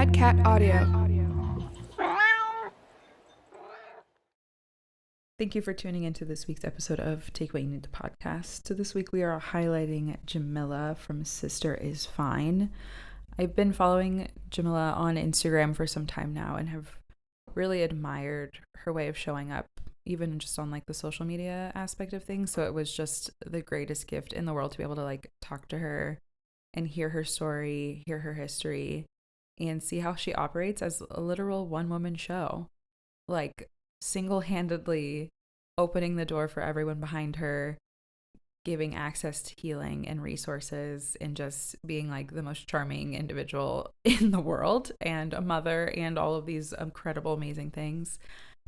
Mad Cat Audio. Thank you for tuning into this week's episode of Take What You Need to podcast. So this week we are highlighting Jamiliah from Sister Is Fine. I've been following Jamiliah on Instagram for some time now and have really admired her way of showing up, even just on like the social media aspect of things. So it was just the greatest gift in the world to be able to like talk to her and hear her story, hear her history, and see how she operates as a literal one-woman show. Like single-handedly opening the door for everyone behind her, giving access to healing and resources, and just being like the most charming individual in the world, and a mother, and all of these incredible, amazing things.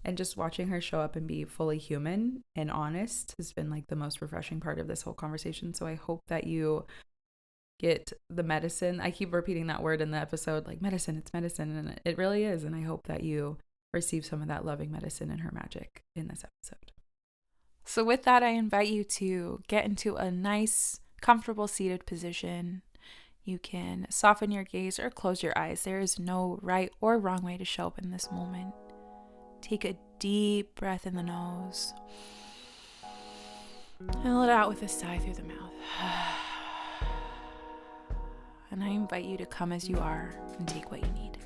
And just watching her show up and be fully human and honest has been like the most refreshing part of this whole conversation. So I hope that you get the medicine. I keep repeating that word in the episode, like medicine, it's medicine, and it really is. And I hope that you receive some of that loving medicine and her magic in this episode. So with that, I invite you to get into a nice, comfortable seated position. You can soften your gaze or close your eyes. There is no right or wrong way to show up in this moment. Take a deep breath in the nose and let it out with a sigh through the mouth. And I invite you to come as you are and take what you need.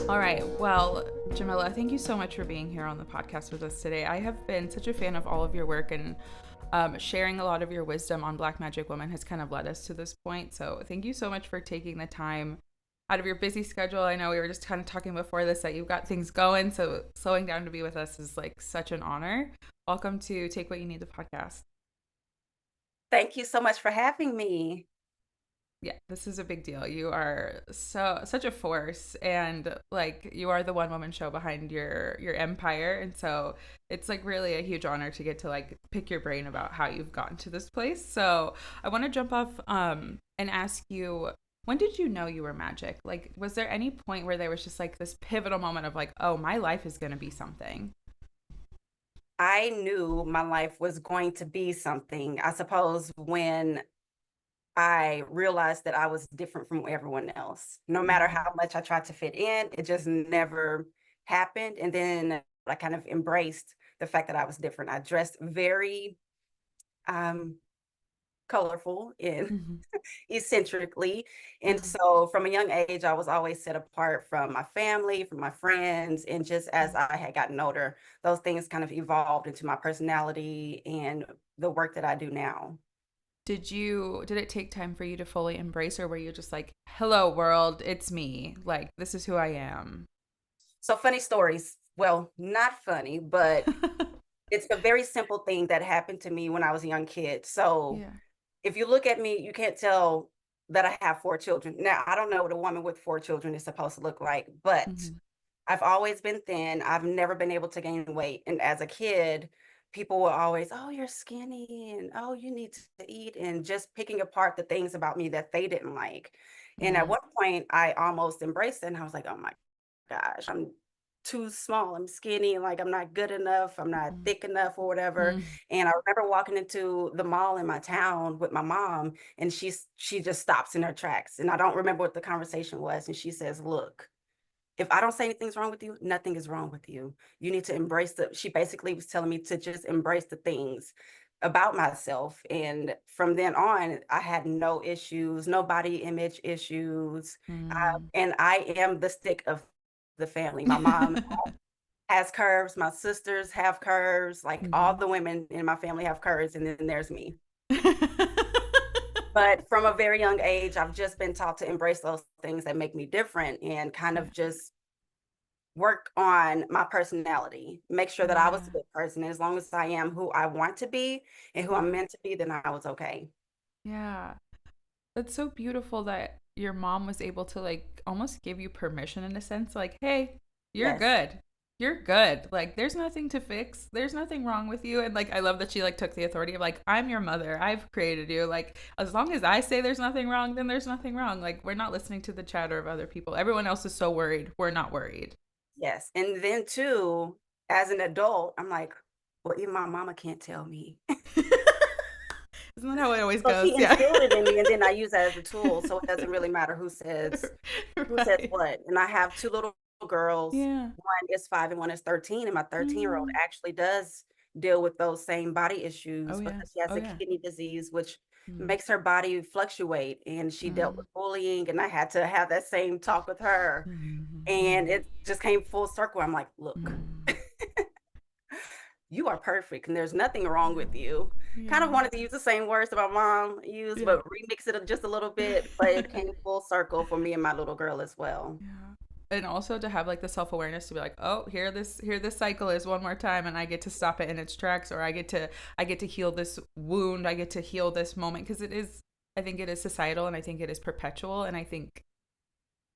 All right. Well, Jamila, thank you so much for being here on the podcast with us today. I have been such a fan of all of your work, and sharing a lot of your wisdom on Black Magic Woman has kind of led us to this point. So thank you so much for taking the time out of your busy schedule. I know we were just kind of talking before this that you've got things going, so slowing down to be with us is like such an honor. Welcome to Take What You Need, the podcast. Thank you so much for having me. Yeah, this is a big deal. You are such a force, and like you are the one woman show behind your empire, and so it's like really a huge honor to get to like pick your brain about how you've gotten to this place. So I want to jump off and ask you, when did you know you were magic? Like, was there any point where there was just like this pivotal moment of like, oh, my life is going to be something? I knew my life was going to be something, I suppose, when I realized that I was different from everyone else. No matter how much I tried to fit in, it just never happened. And then I kind of embraced the fact that I was different. I dressed very um, colorful and Mm-hmm. eccentrically. And Uh-huh. so from a young age, I was always set apart from my family, from my friends. And just as I had gotten older, those things kind of evolved into my personality and the work that I do now. Did it take time for you to fully embrace, or were you just like, hello world, it's me, like this is who I am? So funny stories. Well, not funny, but it's a very simple thing that happened to me when I was a young kid. So Yeah. if you look at me, you can't tell that I have 4 children. Now, I don't know what a woman with 4 children is supposed to look like, but Mm-hmm. I've always been thin. I've never been able to gain weight. And as a kid, people were always, oh, you're skinny and oh, you need to eat, and just picking apart the things about me that they didn't like. And at Mm-hmm. one point, I almost embraced it. And I was like, oh my gosh, I'm too small. I'm skinny. And like, I'm not good enough. I'm not thick enough or whatever. Mm-hmm. And I remember walking into the mall in my town with my mom, and she just stops in her tracks. And I don't remember what the conversation was. And she says, look, if I don't say anything's wrong with you, nothing is wrong with you. You need to embrace she basically was telling me to just embrace the things about myself. And from then on, I had no issues, no body image issues. And I am the stick of the family. My mom has curves, my sisters have curves, like all Mm-hmm. the women in my family have curves, and then there's me. But from a very young age, I've just been taught to embrace those things that make me different and kind Yeah. of just work on my personality, make sure that I was a Yeah. good person. As long as I am who I want to be and who I'm Yeah. meant to be, then I was okay. Yeah. That's so beautiful that your mom was able to like almost give you permission in a sense, like, hey, you're Yes. good. You're good. Like, there's nothing to fix. There's nothing wrong with you. And like, I love that she like took the authority of like, I'm your mother. I've created you. Like, as long as I say there's nothing wrong, then there's nothing wrong. Like, we're not listening to the chatter of other people. Everyone else is so worried. We're not worried. Yes. And then too, as an adult, I'm like, well, even my mama can't tell me. Isn't that how it always So goes? she Yeah. instilled it in me, and then I use that as a tool. So it doesn't really matter who says Right. what. And I have two little girls. Yeah. One is 5 and one is 13. And my 13-year-old Mm. actually does deal with those same body Oh issues yeah. because she has Oh a yeah. kidney disease, which Mm. makes her body fluctuate. And she dealt Mm. with bullying, and I had to have that same talk with her. And Mm. it just came full circle. I'm like, look, Mm. you are perfect and there's nothing wrong with you. Kind of Yeah. wanted to use the same words that my mom used, Yeah. but remix it just a little bit. But it came full circle for me and my little girl as well. Yeah. And also to have like the self-awareness to be like, oh, here this cycle is one more time, and I get to stop it in its tracks, or I get to heal this wound, I get to heal this moment, because it is, I think it is societal, and I think it is perpetual, and I think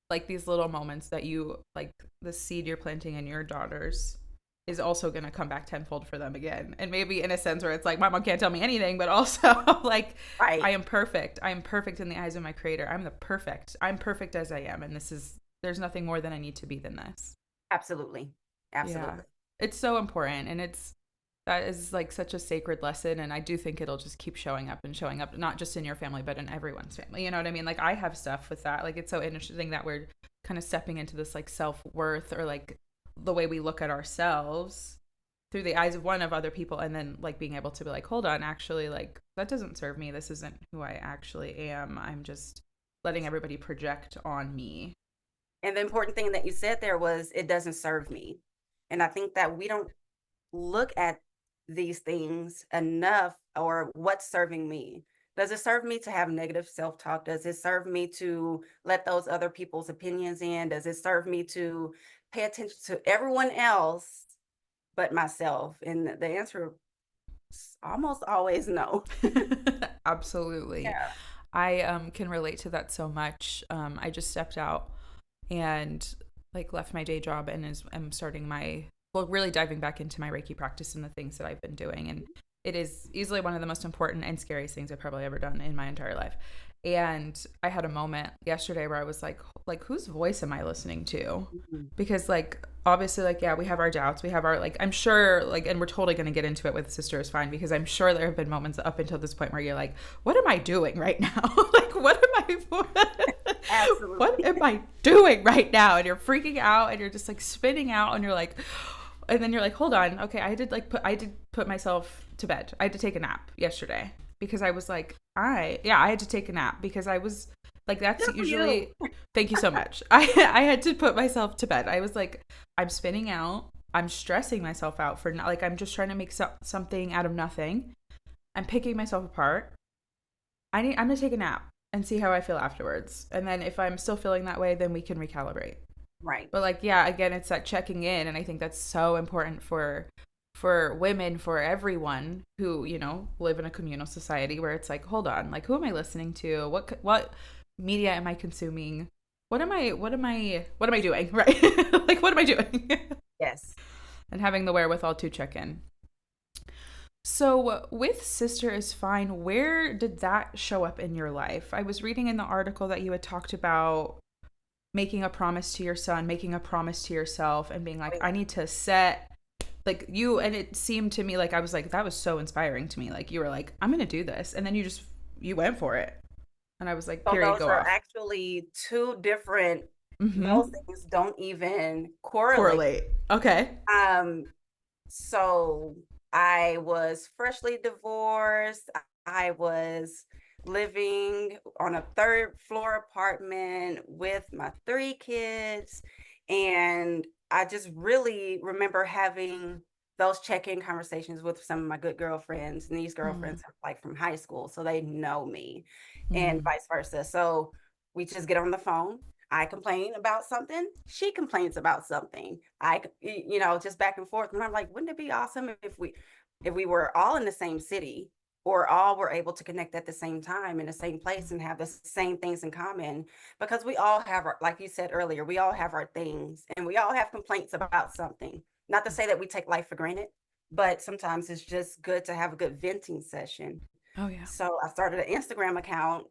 like these little moments that you like, the seed you're planting in your daughters is also going to come back tenfold for them again. And maybe in a sense where it's like, my mom can't tell me anything, but also like, I Right. am perfect. I am perfect in the eyes of my creator. I'm perfect as I am. And there's nothing more than I need to be than this. Absolutely. Yeah. Absolutely. It's so important. And that is like such a sacred lesson. And I do think it'll just keep showing up and showing up, not just in your family, but in everyone's family. You know what I mean? Like, I have stuff with that. Like, it's so interesting that we're kind of stepping into this like self-worth, or like the way we look at ourselves through the eyes of one of other people, and then like being able to be like, hold on, actually, like, that doesn't serve me. This isn't who I actually am. I'm just letting everybody project on me. And the important thing that you said there was it doesn't serve me. And I think that we don't look at these things enough, or what's serving me. Does it serve me to have negative self-talk? Does it serve me to let those other people's opinions in? Does it serve me to pay attention to everyone else but myself? And the answer is almost always no. Absolutely. Yeah. I can relate to that so much. I just stepped out and like left my day job, and am starting my, well, really diving back into my Reiki practice and the things that I've been doing. And it is easily one of the most important and scariest things I've probably ever done in my entire life. And I had a moment yesterday where I was like, whose voice am I listening to? Mhm. Because like, obviously, like, yeah, we have our doubts, we have our, like, I'm sure, like, and we're totally going to get into it with Sister is Fine, because I'm sure there have been moments up until this point where you're like, what am I doing right now? Like, what Absolutely. am I doing right now? And you're freaking out, and you're just like spinning out, and you're like, and then you're like, hold on, okay, I did put myself to bed. I had to take a nap yesterday because I was like, I had to take a nap because I was like, that's Good for usually, you. thank you so much. I had to put myself to bed. I was like, I'm spinning out. I'm stressing myself out for not, like, I'm just trying to make something out of nothing. I'm picking myself apart. I'm gonna take a nap and see how I feel afterwards. And then if I'm still feeling that way, then we can recalibrate. Right. But like, yeah, again, it's that checking in, and I think that's so important for women, for everyone who, live in a communal society where it's like, hold on, like, who am I listening to? What media am I consuming? What am I doing? Right? Like, what am I doing? Yes. And having the wherewithal to check in. So, with Sister is Fine, where did that show up in your life? I was reading in the article that you had talked about making a promise to your son, making a promise to yourself, and being like, I need to set, like, you, and it seemed to me like, I was like, that was so inspiring to me. Like, you were like, I'm going to do this. And then you went for it. And I was like, So period, those go are off. actually two different, those Mm-hmm. things don't even correlate. Correlate. Okay. Um, so I was freshly divorced. I was living on a third floor apartment with my three kids. And I just really remember having those check-in conversations with some of my good girlfriends. And these Mm, girlfriends are like from high school, so they know me, and mm, vice versa. So we just get on the phone. I complain about something. She complains about something. Just back and forth. And I'm like, wouldn't it be awesome if we were all in the same city, or all were able to connect at the same time in the same place and have the same things in common? Because we all have our, like you said earlier, we all have our things, and we all have complaints about something. not to say that we take life for granted, but sometimes it's just good to have a good venting session. Oh yeah. So I started an Instagram account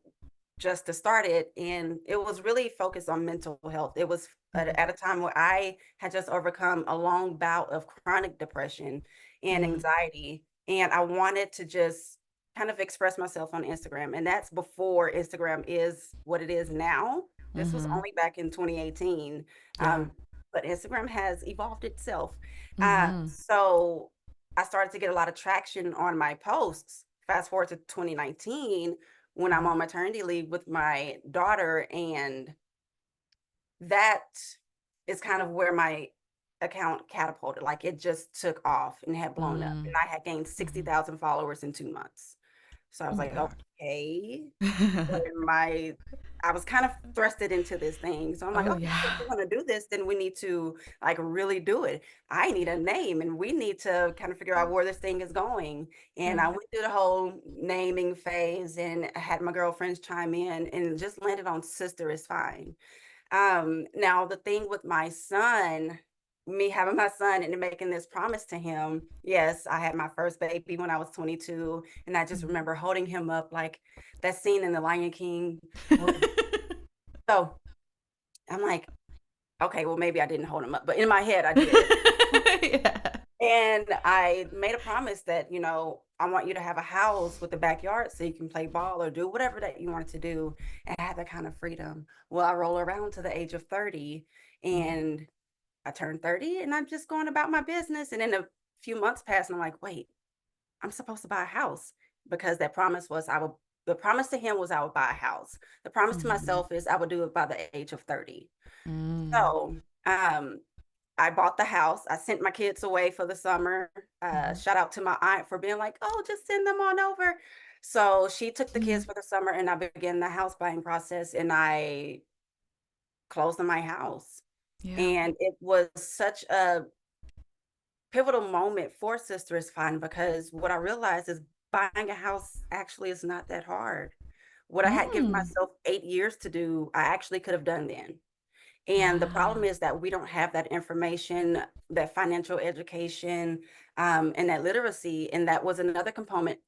just to start it, and it was really focused on mental health. It was Mm-hmm. at a time where I had just overcome a long bout of chronic depression and Mm-hmm. anxiety, and I wanted to just kind of express myself on Instagram. And that's before Instagram is what it is now. This was Mm-hmm. only back in 2018. Yeah. But Instagram has evolved itself. Mm-hmm. So I started to get a lot of traction on my posts. Fast forward to 2019 when I'm Mm-hmm. on maternity leave with my daughter, and that is kind of where my account catapulted. Like it just took off and had blown up, and I had gained Mm-hmm. 60,000 followers in 2 months. So I Oh was my like, God. okay, my I was kind of thrusted into this thing. So I'm like, Oh okay, if yeah. we're gonna do this, then we need to like really do it. I need a name, and we need to kind of figure out where this thing is going. And Yeah. I went through the whole naming phase, and I had my girlfriends chime in and just landed on Sister is Fine. Now the thing with my son, me having my son and making this promise to him, yes, I had my first baby when I was 22, and I just remember holding him up like that scene in The Lion King. So I'm like, okay, well, maybe I didn't hold him up, but in my head I did. Yeah. And I made a promise that, I want you to have a house with a backyard so you can play ball or do whatever that you wanted to do and have that kind of freedom. Well, I roll around to the age of 30, Mm-hmm. and I turned 30, and I'm just going about my business. And then a few months passed, and I'm like, wait, I'm supposed to buy a house, because the promise to him was I would buy a house. The promise to Mm-hmm. myself is I would do it by the age of 30. Mm-hmm. So, I bought the house. I sent my kids away for the summer. Shout out to my aunt for being like, oh, just send them on over. So she took the Mm-hmm. kids for the summer, and I began the house buying process, and I closed on my house. Yeah. And it was such a pivotal moment for Sister is Fine, because what I realized is buying a house actually is not that hard. What I had given Mm. myself 8 years to do, I actually could have done then. And the problem Wow. is that we don't have that information, that financial education, and that literacy. And that was another component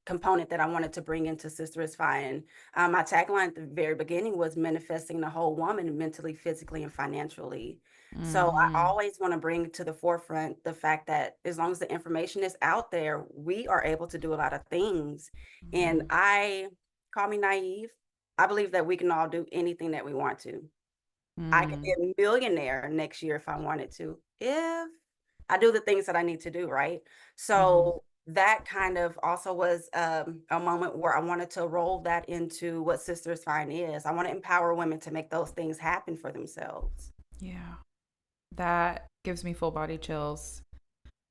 that I wanted to bring into Sister is Fine. My tagline at the very beginning was manifesting the whole woman mentally, physically, and financially. So I Mm-hmm. always want to bring to the forefront the fact that as long as the information is out there, we are able to do a lot of things. And Mm-hmm. I call me naive. I believe that we can all do anything that we want to. I could be Mm. a millionaire next year if I wanted to, if I do the things that I need to do, right? Mm-hmm. So that kind of also was a moment where I wanted to roll that into what Sisters Fine is. I want to empower women to make those things happen for themselves. Yeah. That gives me full body chills.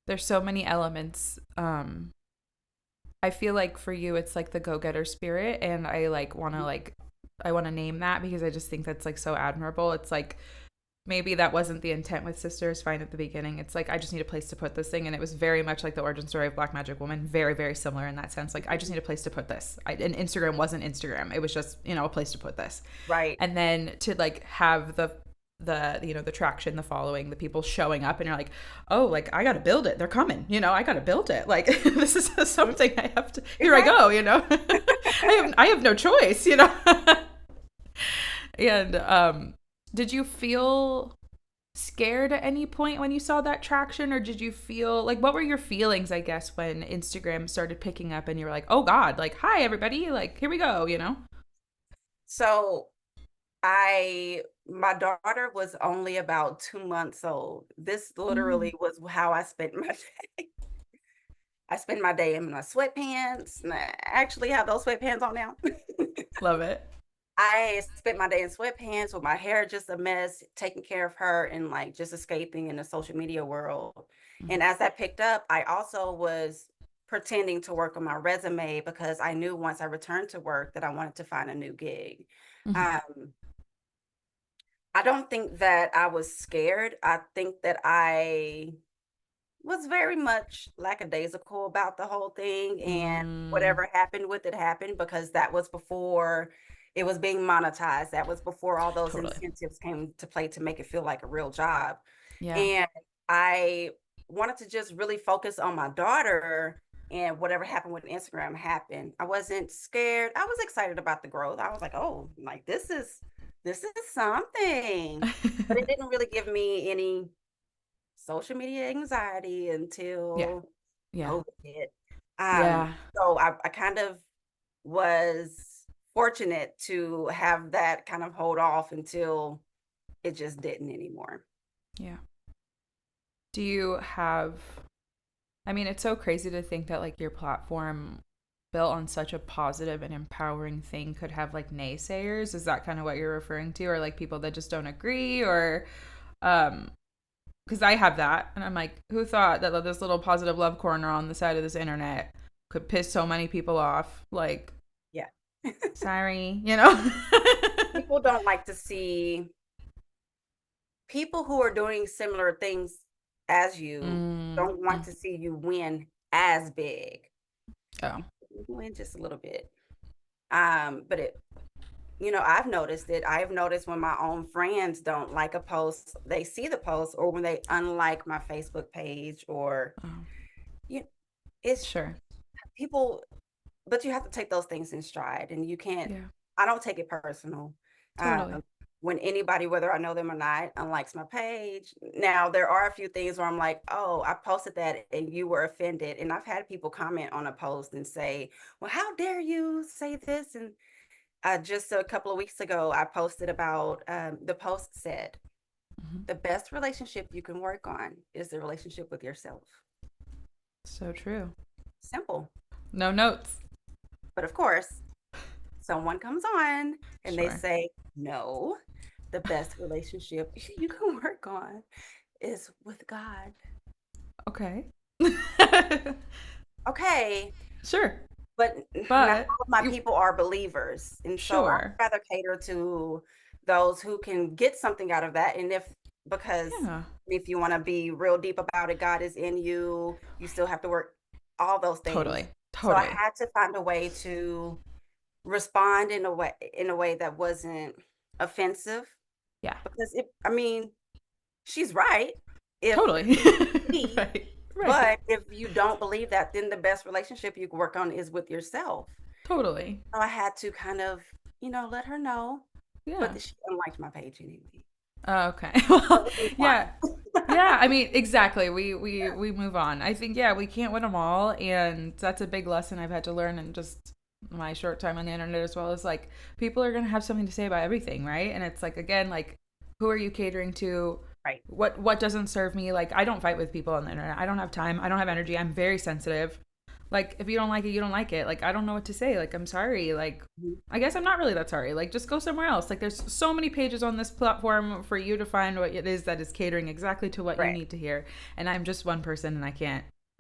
There's so many elements. I feel like for you it's like the go-getter spirit, and I want to name that because I just think that's like so admirable. It's like maybe that wasn't the intent with Sisters Fine at the beginning. It's like I just need a place to put this thing, and it was very much like the origin story of Black Magic Woman, very very similar in that sense. Like I just need a place to put this. And Instagram wasn't Instagram. It was just, a place to put this. Right. And then to like have the traction, the following, the people showing up, and you're like, oh, like I gotta build it, they're coming, I gotta build it, like this is something I have to, here I go, Exactly. I have no choice. And did you feel scared at any point when you saw that traction, or did you feel like, what were your feelings, I guess, when Instagram started picking up and you were like, oh god, like hi everybody, like here we go. So my daughter was only about 2 months old. This Mm, literally was how I spent my day. I spend my day in my sweatpants, and I actually have those sweatpants on now. love it. I spent my day in sweatpants with my hair just a mess, taking care of her and like just escaping in the social media world. Mm-hmm. And as that picked up, I also was pretending to work on my resume, because I knew once I returned to work that I wanted to find a new gig. Mm-hmm. Um, I don't think that I was scared. I think that I was very much lackadaisical about the whole thing, and Mm, whatever happened with it happened, because that was before it was being monetized. That was before all those totally. incentives came to play to make it feel like a real job. Yeah. And I wanted to just really focus on my daughter, and whatever happened with Instagram happened. I wasn't scared. I was excited about the growth. I was like, oh, like this is something. But it didn't really give me any social media anxiety Yeah. until Yeah. COVID hit. Um, Yeah. so I kind of was fortunate to have that kind of hold off until it just didn't anymore. Yeah. Do you have, I mean, it's so crazy to think that like your platform built on such a positive and empowering thing could have like naysayers. Is that kind of what you're referring to, or like people that just don't agree, or um because I have that and I'm like, who thought that this little positive love corner on the side of this internet could piss so many people off? Like, Yeah. sorry, you know? People don't like to see people who are doing similar things as you, don't want Mm. to see you win as big. Oh. Win just a little bit. But I've noticed it. I've noticed when my own friends don't like a post, they see the post, or when they unlike my Facebook page, or Oh. you it's Sure. people, but you have to take those things in stride, and you can't. Yeah. I don't take it personal. Totally. When anybody, whether I know them or not, unlikes my page. Now, there are a few things where I'm like, oh, I posted that and you were offended. And I've had people comment on a post and say, well, how dare you say this? And just a couple of weeks ago, I posted about the post said, Mm-hmm. the best relationship you can work on is the relationship with yourself. So true. Simple. No notes. But of course, someone comes on and they Sure. say, no, the best relationship you can work on is with God. Okay. Okay, Sure. but not But all of my you, people are believers. And so I'd sure. rather cater to those who can get something out of that. And because Yeah. if you want to be real deep about it, God is in you, you still have to work all those things. Totally. So I Totally. had to find a way to respond in a way that wasn't offensive, Yeah. because I mean, she's right. If Totally. me, Right. Right. but if you don't believe that, then the best relationship you can work on is with yourself. Totally. So I had to kind of, let her know, Yeah. but she unliked my page anyway. Oh, okay. So Well, we move yeah. on. Yeah, I mean, exactly. We move on. I think yeah, we can't win them all, and that's a big lesson I've had to learn in just my short time on the internet as well. As like people are going to have something to say about everything, right? And it's like again, like who are you catering to? Right. What doesn't serve me? Like I don't fight with people on the internet. I don't have time. I don't have energy. I'm very sensitive. Like if you don't like it, you don't like it. Like I don't know what to say. Like I'm sorry. Like Mhm. I guess I'm not really that sorry. Like just go somewhere else. Like there's so many pages on this platform for you to find what it is that is catering exactly to what you Right. need to hear. And I'm just one person and I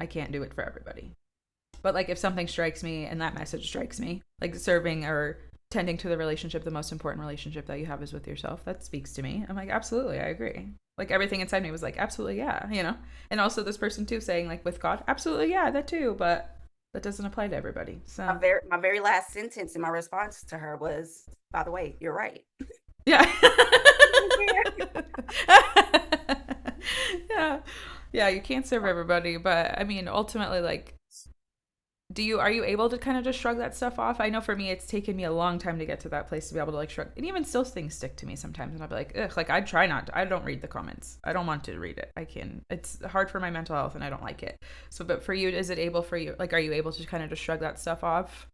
can't do it for everybody. But like if something strikes me and that message strikes me, like serving or tending to the relationship, the most important relationship that you have is with yourself, that speaks to me. I'm like, absolutely, I agree. Like everything inside me was like, absolutely, yeah, you know? And also this person too saying like with God, absolutely, yeah, that too. But that doesn't apply to everybody. So My very last sentence in my response to her was, by the way, you're right. yeah. Yeah. Yeah, you can't serve everybody, but I mean, ultimately like are you able to kind of just shrug that stuff off? I know for me it's taken me a long time to get to that place to be able to like shrug. And even still things stick to me sometimes and I'll be like, ugh, like I try not to, I don't read the comments. I don't want to read it. It's hard for my mental health and I don't like it. So but for you, is it able for you, like are you able to kind of just shrug that stuff off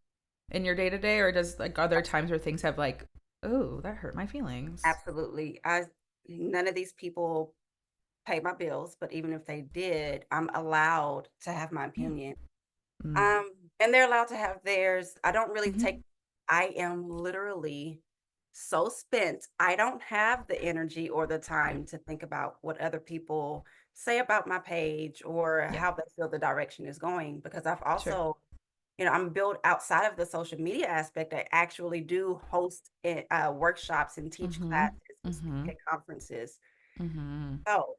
in your day to day, or does like other times where things have like, oh, that hurt my feelings? Absolutely. None of these people pay my bills, but even if they did, I'm allowed to have my Yeah. opinion. Mm. Um, and they're allowed to have theirs. I don't really Mm-hmm. take, I am literally so spent. I don't have the energy or the Yeah. time to think about what other people say about my page or Yeah. how they feel the direction is going, because I've Sure. also, I'm built outside of the social media aspect. I actually do host workshops and teach Mm-hmm. classes and speak Mm-hmm. at conferences. Mm-hmm. So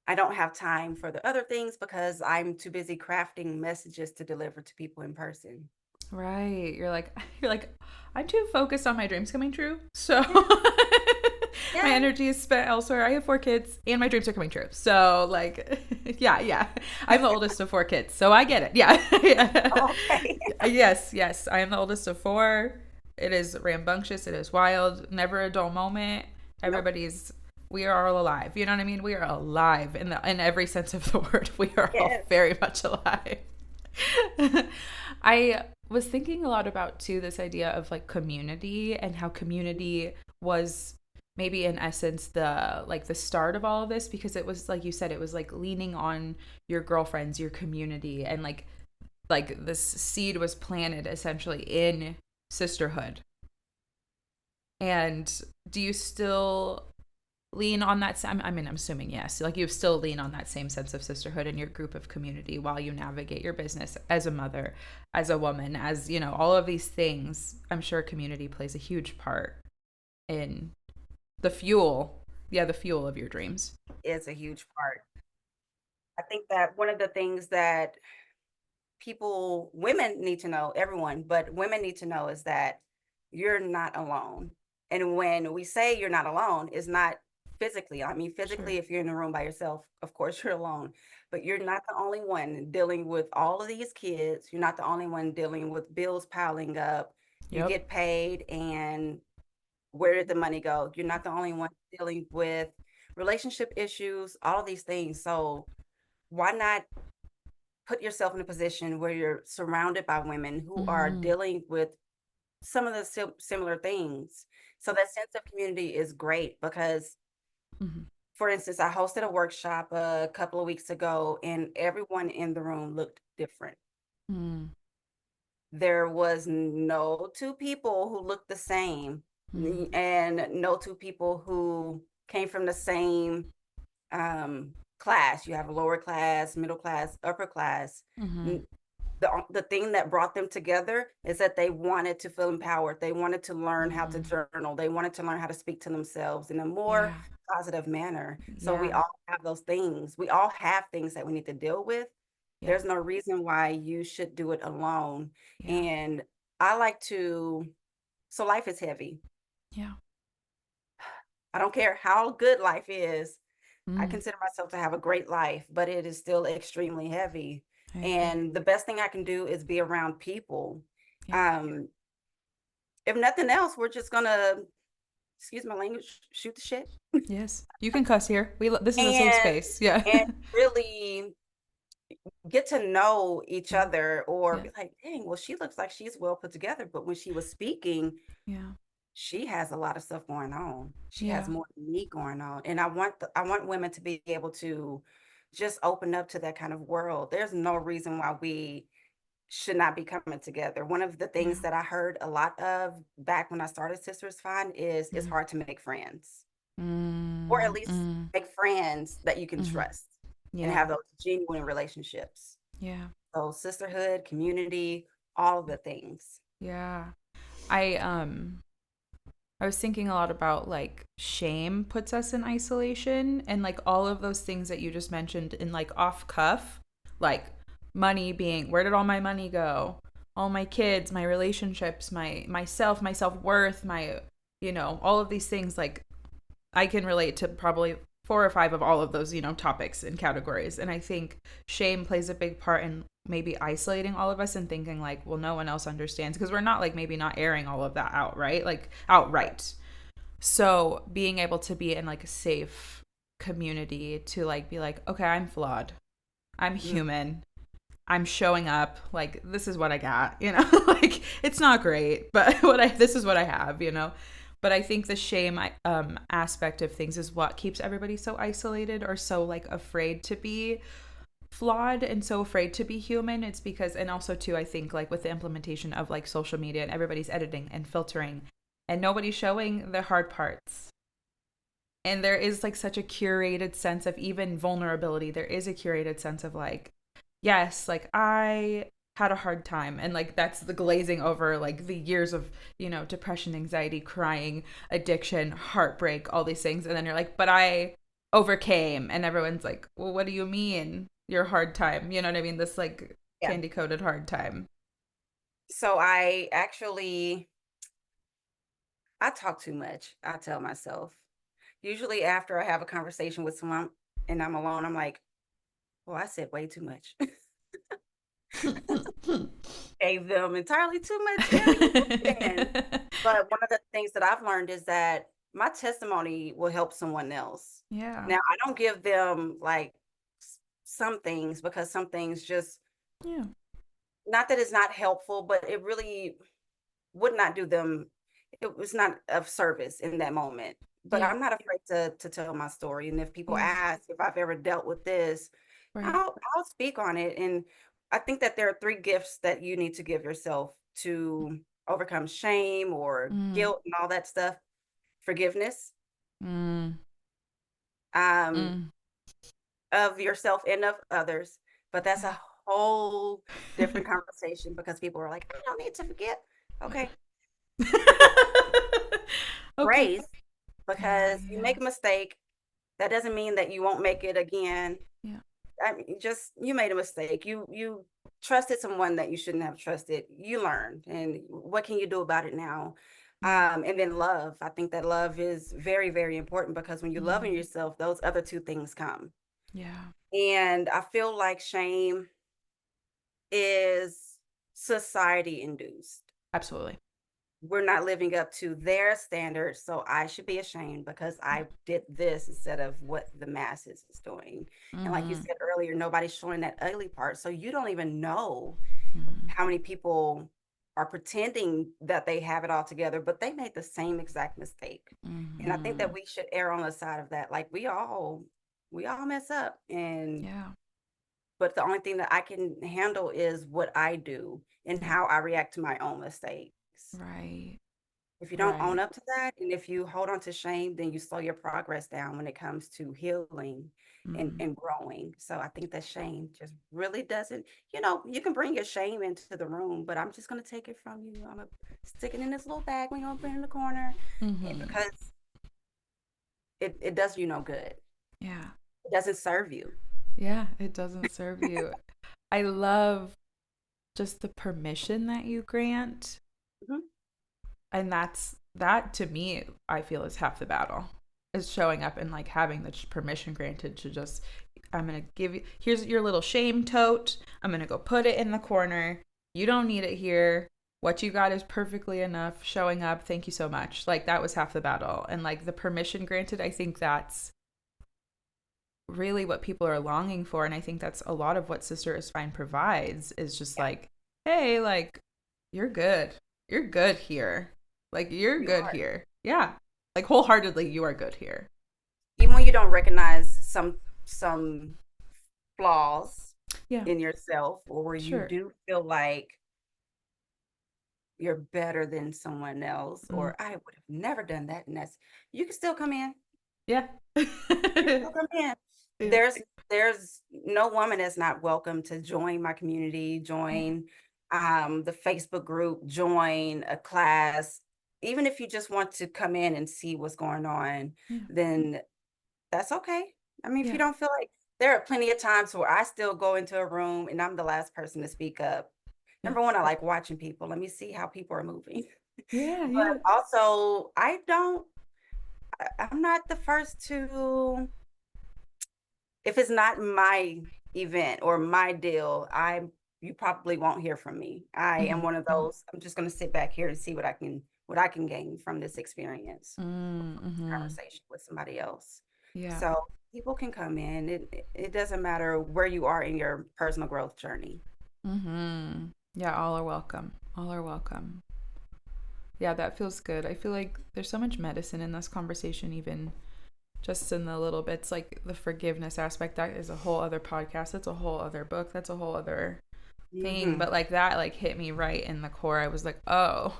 I don't have time for the other things because I'm too busy crafting messages to deliver to people in person. Right. You're like I'm too focused on my dreams coming true. So My Yeah. energy is spent elsewhere. I have 4 kids and my dreams are coming true. So like yeah. I'm the oldest of 4 kids. So I get it. Yeah. Yeah. Okay. Yes. I am the oldest of 4. It is rambunctious, it is wild, never a dull moment. Nope. Everybody's we are all alive. You know what I mean? We are alive in every sense of the word. We are all Yes. very much alive. I was thinking a lot about too this idea of like community and how community was maybe in essence the start of all of this, because it was like you said, it was like leaning on your girlfriends, your community, and like this seed was planted essentially in sisterhood. And do you still lean on that? I mean, I'm assuming yes. Like you still lean on that same sense of sisterhood in your group of community while you navigate your business as a mother, as a woman, as you know, all of these things. I'm sure community plays a huge part in the fuel. Yeah, the fuel of your dreams. It's a huge part. I think that one of the things that women need to know, everyone, but women need to know is that you're not alone. And when we say you're not alone, it's not physically. I mean, Sure. physically, if you're in the room by yourself, of course you're alone, but you're not the only one dealing with all of these kids. You're not the only one dealing with bills piling up. You Yep. get paid, and where did the money go? You're not the only one dealing with relationship issues, all of these things. So, why not put yourself in a position where you're surrounded by women who are Mm-hmm. dealing with some of the similar things? So that sense of community is great because, Mm-hmm. for instance, I hosted a workshop a couple of weeks ago, and everyone in the room looked different. Mm-hmm. There was no two people who looked the same, and no two people who came from the same class. You have a lower class, middle class, upper class. Mm-hmm. The thing that brought them together is that they wanted to feel empowered. They wanted to learn how to Mm-hmm. journal. They wanted to learn how to speak to themselves in a more Yeah. positive manner. So we Yeah. all have those things. We all have things that we need to deal with. Yeah. There's no reason why you should do it alone. Yeah. And I like to, so life is heavy. Yeah. I don't care how good life is. I Mm. consider myself to have a great life, but it is still extremely heavy. I agree. And the best thing I can do is be around people. Yeah. Um, if nothing else, we're just gonna, excuse my language, shoot the shit Yes. You can cuss here. This is a safe and space. Yeah. and really get to know each Yeah. other, or Yeah. be like, dang, well, she looks like she's well put together, but when she was speaking, Yeah. she has a lot of stuff going on. She has Yeah. more than me going on. And I want women to be able to just open up to that kind of world. There's no reason why we should not be coming together. One of the things Yeah. that I heard a lot of back when I started Sisters Fine is it's Mm. hard to make friends, or at Mm. least Mm. make friends that you can Mm-hmm. trust and Yeah. have those genuine relationships. Yeah. So sisterhood, community, all of the things. Yeah. I I was thinking a lot about like shame puts us in isolation, and like all of those things that you just mentioned in like off cuff, like money being, where did all my money go? All my kids, my relationships, my self-worth, my all of these things, like I can relate to probably 4 or 5 of all of those, topics and categories. And I think shame plays a big part in maybe isolating all of us and thinking like, well, no one else understands, because we're not like maybe not airing all of that out, right? Like Right. outright. So being able to be in like a safe community to like be like, okay, I'm flawed. I'm Mm. human. I'm showing up, like this is what I got, like it's not great, but this is what I have, But I think the shame aspect of things is what keeps everybody so isolated or so like afraid to be flawed and so afraid to be human. It's because, and also too, I think like with the implementation of like social media and everybody's editing and filtering and nobody's showing the hard parts. And there is like such a curated sense of even vulnerability. There is a curated sense of like, yes, like I had a hard time, and like that's the glazing over like the years of depression, anxiety, crying, addiction, heartbreak, all these things. And then you're like, but I overcame, and everyone's like, well, what do you mean your hard time? You know what I mean? This like Yeah. candy coated hard time. So I talk too much, I tell myself. Usually after I have a conversation with someone and I'm alone, I'm like, well, I said way too much. Gave them entirely too much area. And but one of the things that I've learned is that my testimony will help someone else. Yeah. Now, I don't give them like some things, because some things just, Yeah. not that it's not helpful, but it really would not do them. It was not of service in that moment. But Yeah. I'm not afraid to tell my story. And if people Yeah. ask if I've ever dealt with this, Right. I'll speak on it. And I think that there are three gifts that you need to give yourself to overcome shame or Mm. guilt and all that stuff. Forgiveness, Mm. um, Mm. of yourself and of others. But that's a whole different conversation, because people are like, I don't need to forget. Okay. Okay. Grace, Yeah. because you Yeah. make a mistake, that doesn't mean that you won't make it again. Yeah. I mean, just, you made a mistake. You trusted someone that you shouldn't have trusted. You learned, and what can you do about it now? Yeah. And then love. I think that love is very, very important, because when you're loving Mm. yourself, those other two things come. Yeah. And I feel like shame is society induced. Absolutely. We're not living up to their standards, so I should be ashamed because Yeah. I did this instead of what the masses is doing. And like you Mm-hmm. said earlier, nobody's showing that ugly part, so you don't even know Mm-hmm. how many people are pretending that they have it all together, but they made the same exact mistake. And I think Mm-hmm. that we should err on the side of that. Like, we all mess up, and Yeah. but the only thing that I can handle is what I do and Yeah. how I react to my own mistakes. Right. If you don't own Right. up to that, and if you hold on to shame, then you slow your progress down when it comes to healing and, Mm. and growing. So I think that shame just really doesn't, you can bring your shame into the room, but I'm just going to take it from you. I'm going to stick it in this little bag. We're going to put it in the corner, Mm-hmm. because it does you no good. Yeah. It doesn't serve you. Yeah. It doesn't serve you. I love just the permission that you grant. Mhm. And that to me, I feel is half the battle. Is showing up and like having the permission granted to just, I'm going to give you, here's your little shame tote. I'm going to go put it in the corner. You don't need it here. What you got is perfectly enough. Showing up. Thank you so much. Like that was half the battle. And like the permission granted, I think that's really what people are longing for. And I think that's a lot of what Sister is Fine provides is just Yeah, like, hey, like, you're good. You're good here. Like, you're you good are. here. Yeah. Like, wholeheartedly, you are good here. Even when you don't recognize some flaws Yeah. in yourself, or where you Sure. do feel like you're better than someone else, Mm. or I would have never done that, and you can still come in. Yeah. You can still come in. Yeah. There's no woman that's not welcome to join my community, Yeah. join the Facebook group, join a class. Even if you just want to come in and see what's going on, Yeah. then that's okay. I mean, if you Yeah. don't feel like, there are plenty of times where I still go into a room and I'm the last person to speak up. Yeah. Number one, I like watching people. Let me see how people are moving. Yeah. But Yeah. also, I'm not the first to, if it's not my event or my deal, you probably won't hear from me. I am one of Mm-hmm. those, I'm just going to sit back here and see what I can gain from this experience, Mm-hmm. conversation with somebody else. Yeah. So people can come in. It doesn't matter where you are in your personal growth journey. Mm-hmm. Yeah. All are welcome. All are welcome. Yeah, that feels good. I feel like there's so much medicine in this conversation, even just in the little bits, like the forgiveness aspect. That is a whole other podcast. That's a whole other book. That's a whole other thing. Hmm. But like that, like hit me right in the core. I was like, oh,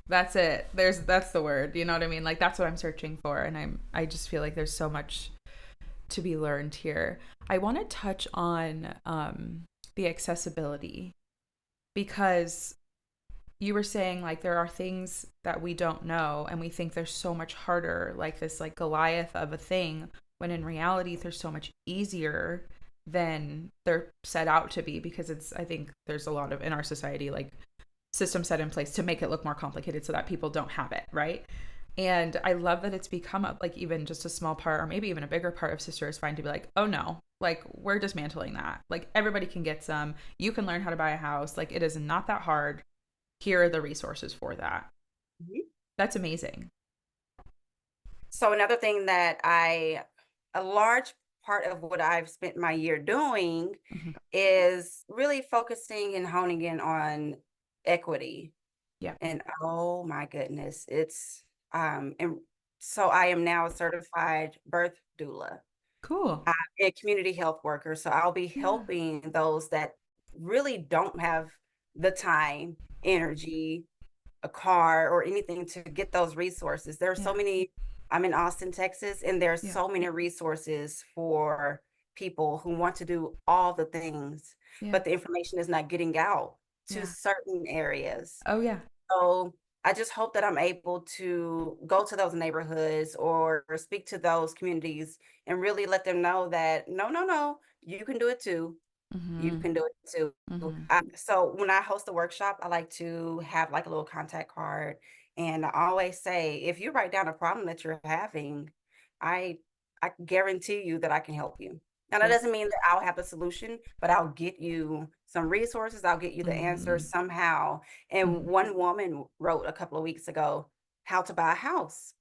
that's it. That's the word. You know what I mean? Like that's what I'm searching for. And I just feel like there's so much to be learned here. I want to touch on the accessibility because you were saying like there are things that we don't know and we think they're so much harder, like this like Goliath of a thing, when in reality they're so much easier than they're set out to be, because it's, I think there's a lot of in our society like systems set in place to make it look more complicated so that people don't have it, right? And I love that it's become like even just a small part or maybe even a bigger part of Sister is Fine to be like, oh no, like we're dismantling that. Like everybody can get some. You can learn how to buy a house. Like it is not that hard. Here are the resources for that. Mhm. That's amazing. So another thing a large part of what I've spent my year doing Hmm. is really focusing and honing in on equity. Yeah. And oh my goodness, and so I am now a certified birth doula, Cool. a community health worker. So I'll be Yeah. helping those that really don't have the time, energy, a car, or anything to get those resources. There are so Yeah. many. I'm in Austin, Texas, and there's Yeah. so many resources for people who want to do all the things, Yeah. but the information is not getting out to Yeah. certain areas. Oh yeah. So I just hope that I'm able to go to those neighborhoods or speak to those communities and really let them know that no, no, no, you can do it too. You Hmm. can do it too. Hmm. So when I host a workshop, I like to have like a little contact card. And I always say, if you write down a problem that you're having, I I guarantee you that I can help you. Now that Yeah. doesn't mean that I'll have the solution, but I'll get you some resources. I'll get you the Hmm. answers somehow. And Hmm. one woman wrote a couple of weeks ago how to buy a house.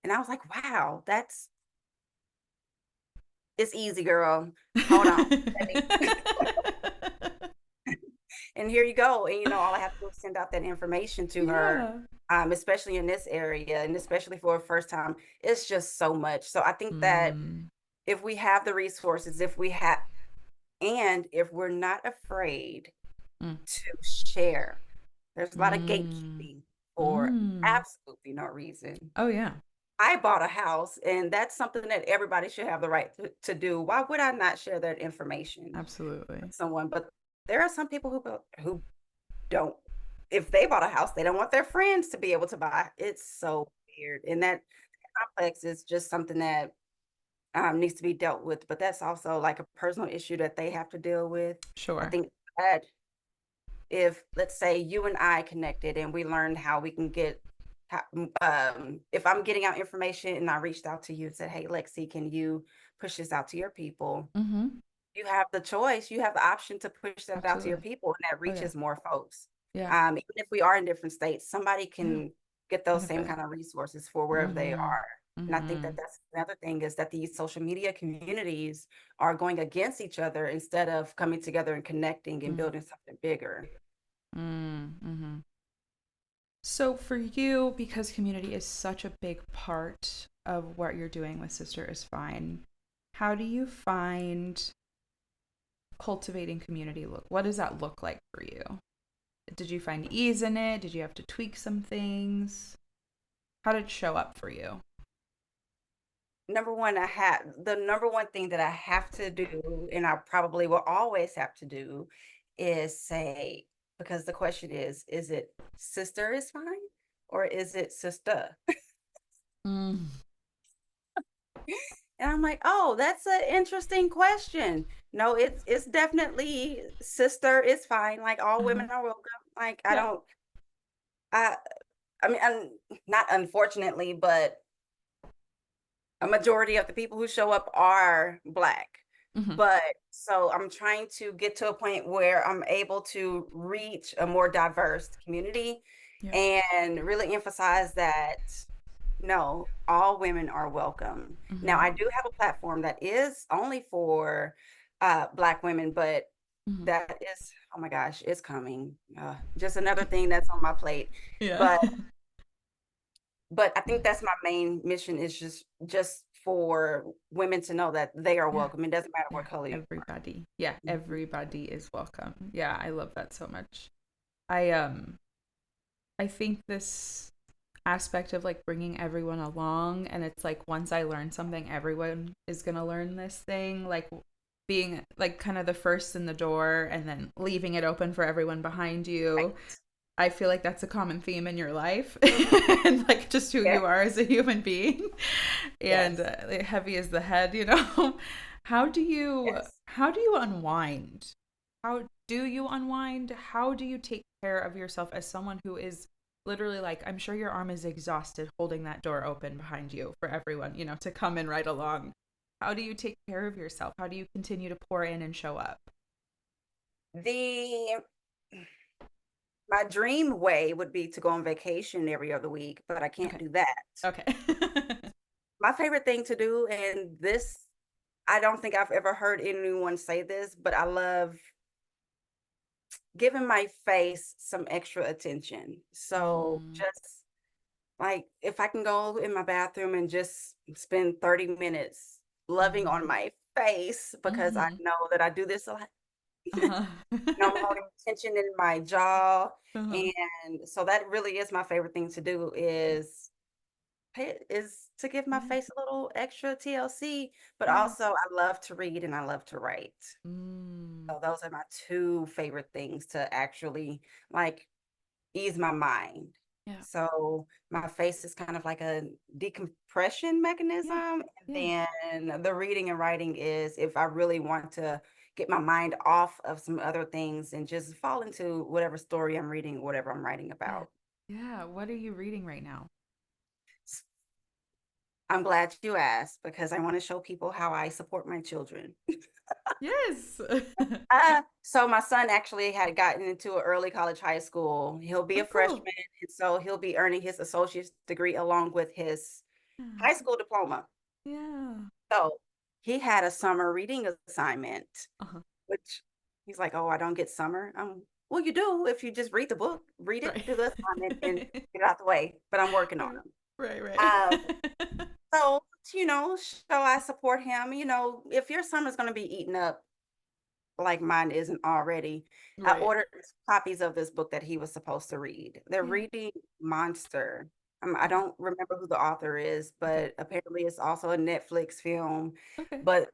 And I was like, wow, it's easy, girl. Hold on. And here you go. And all I have to do is send out that information to her, Yeah. especially in this area and especially for a first time. It's just so much. So I think that Mm. if we have the resources, if we're not afraid Mm. to share, there's a lot of Mm. gatekeeping for Mm. absolutely no reason. Oh yeah. I bought a house, and that's something that everybody should have the right to do. Why would I not share that information Absolutely. with someone? But there are some people who don't, if they bought a house, they don't want their friends to be able to buy. It's so weird. And that complex is just something that needs to be dealt with. But that's also like a personal issue that they have to deal with. I Sure. think that if, let's say, you and I connected and we learned how we can if I'm getting out information and I reached out to you and said, hey, Lexi, can you push this out to your people? Mm-hmm. You have the choice, you have the option to push that out to your Absolutely. people, and that Oh yeah. reaches more folks. Yeah. Even if we are in different states, somebody Yeah. can get those same Benefit. kind of resources for wherever they Mm-hmm. are. And I think Mm-hmm. that that's another thing, is that these social media communities are going against each other instead of coming together and connecting and building something bigger. Mm-hmm. So for you, because community is such a big part of what you're doing with Sister is Fine, how do you find cultivating community look? What does that look like for you? Did you find ease in it? Did you have to tweak some things? How did it show up for you? The number one thing that I have to do, and I probably will always have to do, is say, because the question is it sister is fine or is it sister? Mm. And I'm like, oh, that's an interesting question. No, it's definitely sister is fine. Like all Uh-huh. women are welcome. Like I Yeah. don't, I, I mean, not unfortunately, but a majority of the people who show up are Black. Mm-hmm. But so I'm trying to get to a point where I'm able to reach a more diverse community Yeah. and really emphasize that no, all women are welcome. Now, Mm-hmm. I do have a platform that is only for Black women, but Mm-hmm. that is, oh my gosh, it's coming. Just another thing that's on my plate. Yeah. But I think that's my main mission, is just for women to know that they are Yeah. welcome. It doesn't matter Yeah. what color you Everybody. Yeah. are. Mhm. Everybody is welcome. Yeah. I love that so much. I think this aspect of like bringing everyone along, and it's like once I learn something, everyone is going to learn this thing, like being like kind of the first in the door and then leaving it open for everyone behind you. Right. I feel like that's a common theme in your life and like just who Yes. you are as a human being. And Yes. heavy is the head, you know. How do you Yes. how do you unwind? How do you unwind? How do you take care of yourself as someone who is literally, like, I'm sure your arm is exhausted holding that door open behind you for everyone, to come in right along. How do you take care of yourself? How do you continue to pour in and show up? The My dream way would be to go on vacation every other week, but I can't Okay. do that. Okay. My favorite thing to do, and this, I don't think I've ever heard anyone say this, but I love giving my face some extra attention. So Mm, just like if I can go in my bathroom and just spend 30 minutes loving mhm, on my face because I mhm. know that I do this a lot. Uh-huh. I'm holding tension in my jaw. Uh-huh. And so that really is my favorite thing to do Yeah. is to give my Yeah. face a little extra TLC, but Yeah. also I love to read and I love to write. Mm. So those are my two favorite things to actually like ease my mind. Yeah. So my face is kind of like a decompression Yeah. mechanism. Yeah. And then the reading and writing is if I really want to get my mind off of some other things and just fall into whatever story I'm reading, whatever I'm writing Yeah. about. Yeah. What are you reading right now? I'm glad you asked because I want to show people how I support my children. Yes. So my son actually had gotten into an early college high school. He'll be Oh, a cool. freshman, and so he'll be earning his associate's degree along with his Yeah. high school diploma. Yeah. So he had a summer reading assignment, Uh-huh. which he's like, "Oh, I don't get summer." Well, you do if you just read the book, read it, Right. do the assignment, and get it out the way. But I'm working on Right. them. Right. Um, Right. so so I support him. If your summer's going to be eaten up like mine isn't already. I Right. ordered copies of this book that he was supposed to read. They're Yeah. reading Monster. I Okay. don't remember who the author is, Okay. but apparently it's also a Netflix film. Okay. But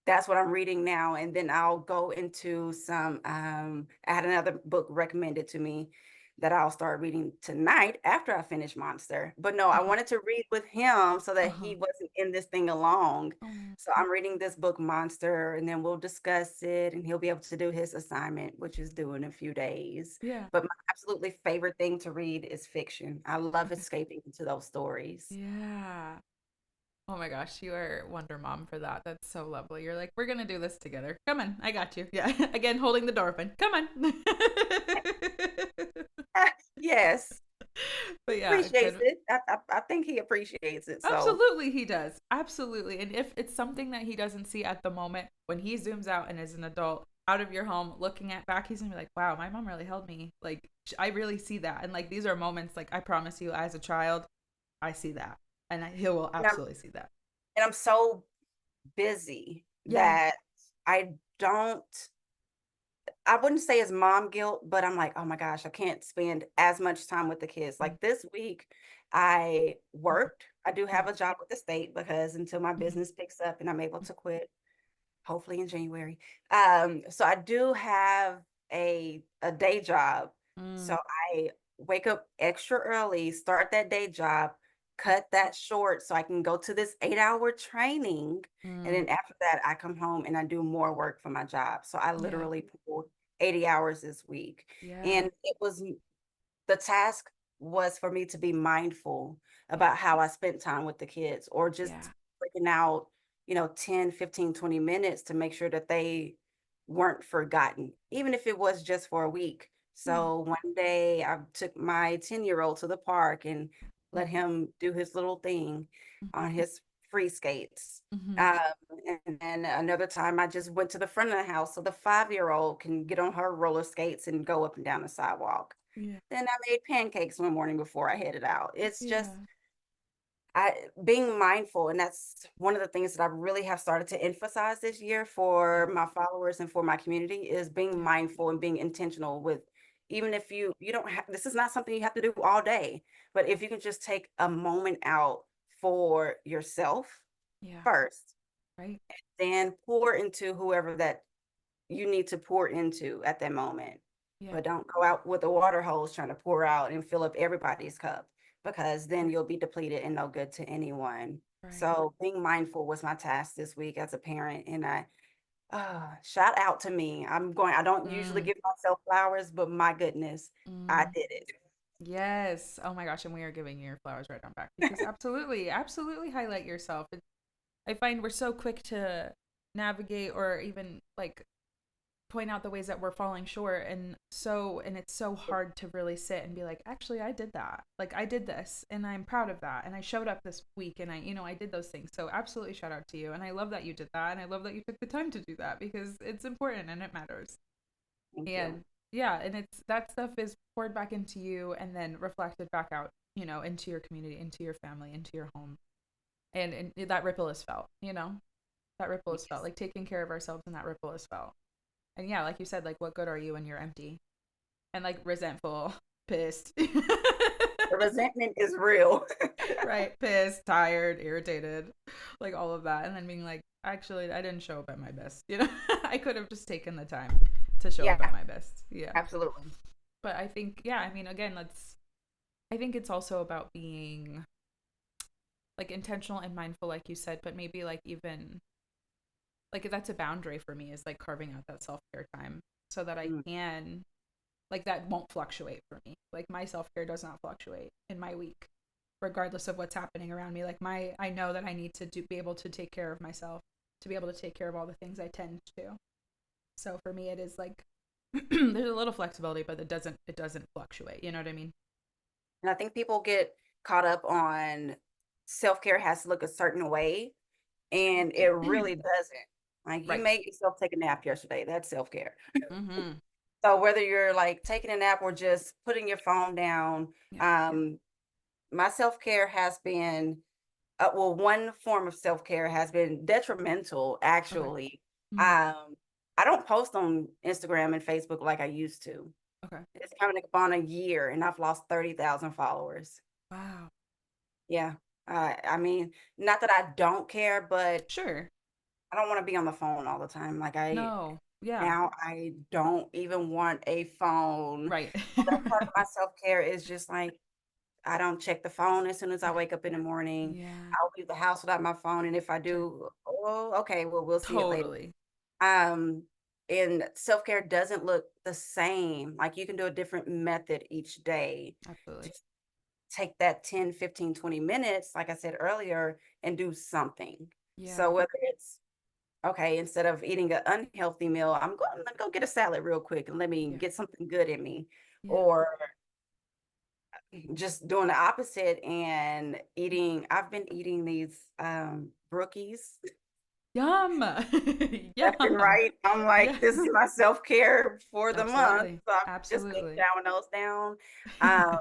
that's what I'm reading now. And then I'll go into I had another book recommended to me that I'll start reading tonight after I finish Monster. But no, I Okay. wanted to read with him so that Uh-huh. he wasn't in this thing alone. Oh, So I'm reading this book, Monster, and then we'll discuss it and he'll be able to do his assignment, which is due in a few days. yeah. But my absolutely favorite thing to read is fiction. I love Okay. escaping into those stories. Yeah. Oh my gosh, you are Wonder Mom for that. That's so lovely. You're like, we're gonna do this together. Come on, I got you. Yeah. Again, holding the door open. Come on. Yes. But yeah, Appreciates good. it. I think he appreciates it. So Absolutely, he does. Absolutely. And if it's something that he doesn't see at the moment, when he zooms out and is an adult out of your home looking at back, he's gonna be like, wow, my mom really held me. Like, I really see that. And like, these are moments, like, I promise you, as a child, I see that. And he will and I'm absolutely see that. and I'm so busy Yeah. that I don't I wouldn't say it's mom guilt, but I'm like, oh my gosh, I can't spend as much time with the kids. Mm, Like this week, I mhm. worked. I do Yeah. have a job with the state because until my Mhm. business picks up and I'm able to quit, hopefully in January. So I do have a day job. Mm, So I wake up extra early, start that day job, cut that short so I can go to this 8-hour training. And mm, then after that, I come home and I do more work for my job. So I yeah. literally pulled 80 hours this week. Yeah. And the task was for me to be mindful about how I spent time with the kids or Yeah. just breaking out, 10, 15, 20 minutes to make sure that they weren't forgotten, even if it was just for a week. Yeah. So one day I took my 10-year-old to the park and Yeah. let him do his little thing on his free skates. Mm-hmm. Um, and then another time I just went to the front of the house so the 5-year-old can get on her roller skates and go up and down the sidewalk. Yeah. Then I made pancakes one morning before I headed out. It's just Yeah. I being mindful, and that's one of the things that I really have started to emphasize this year Yeah. for my followers and for my community is being Yeah. mindful and being intentional with even if you don't have this is not something you have to do all day, but if you can just take a moment out for yourself Yeah. first, Right. then pour into whoever that you need to pour into at that moment. Yeah. But don't go out with a water hose trying to pour out and fill up everybody's cup because then Right. you'll be depleted and no good to anyone. Right. So being mindful was my task this week as a parent. And shout out to me. I don't usually Mm, give myself flowers, but my goodness, I mm. did it. Yes. Oh my gosh, and we are giving you your flowers right on back because absolutely, absolutely highlight yourself. I find we're so quick to navigate or even like point out the ways that we're falling short, and it's so hard to really sit and be like, actually I did that, like I did this and I'm proud of that, and I showed up this week and I did those things. So absolutely shout out to you, and I love that you did that, and I love that you took the time to do that because it's important and it matters. Thank you. And yeah, and it's that stuff is poured back into you and then reflected back out, into your community, into your family, into your home, and that ripple is felt, that ripple is felt, Yes. like taking care of ourselves, and that ripple is felt. And yeah, like you said, like what good are you when you're empty and like resentful, pissed, The resentment is real. right? Pissed, tired, irritated, like all of that. And then being like, actually, I didn't show up at my best. I could have just taken the time to show up at Yeah, my best. Yeah. absolutely. But I think, yeah, I mean, again, I think it's also about being like intentional and mindful, like you said, but maybe like even like that's a boundary for me, is like carving out that self care time so that I Mm. can, like, that won't fluctuate for me. Like my self care does not fluctuate in my week, regardless of what's happening around me. Like I know that I need to be able to take care of myself, to be able to take care of all the things I tend to. So for me, it is like there's a little flexibility, but it doesn't fluctuate. You know what I mean? And I think people get caught up on self-care has to look a certain way, and it really doesn't. Like you Right. made yourself take a nap yesterday. That's self-care. Mm-hmm. So whether you're like taking a nap or just putting your phone down, Yeah. um, my self-care has been well, one form of self-care has been detrimental, Okay. actually. Mm. Um, I don't post on Instagram and Facebook like I used to. Okay. It's coming up on a year, and I've lost 30,000 followers. Wow. Yeah. I mean, not that I don't care, but Sure. I don't want to be on the phone all the time. Like No. Yeah. now I don't even want a phone. Right. That part of my self-care is just like I don't check the phone as soon as I wake up in the morning. Yeah. I'll leave the house without my phone. And if I Sure. do, oh, okay, well, we'll see it later. Totally. Um, and self-care doesn't look the same. Like you can do a different method each day. Absolutely. Just take that 10, 15, 20 minutes, like I said earlier, and do something. So Yeah. whether it's okay, instead of eating an unhealthy meal, let me go get a salad real quick and let me Yeah. get something good in me. Yeah. Or just doing the opposite and I've been eating these brookies Yum. left and Yum. right. I'm Yeah. like, this is my self-care for the month. Absolutely. So I've just been Absolutely. chowing those down. Um,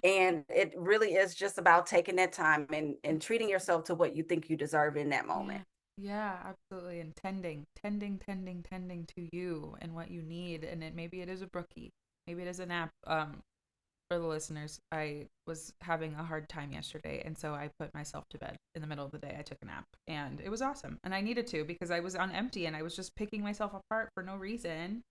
and it really is just about taking that time and treating yourself to what you think you deserve in that moment. Yeah. Yeah, absolutely. And tending to you and what you need. And maybe it is a brookie. Maybe it is a nap. For the listeners, I was having a hard time yesterday, and so I put myself to bed in the middle of the day. I took a nap, and it was awesome. And I needed to because I was on empty and I was just picking myself apart for no reason.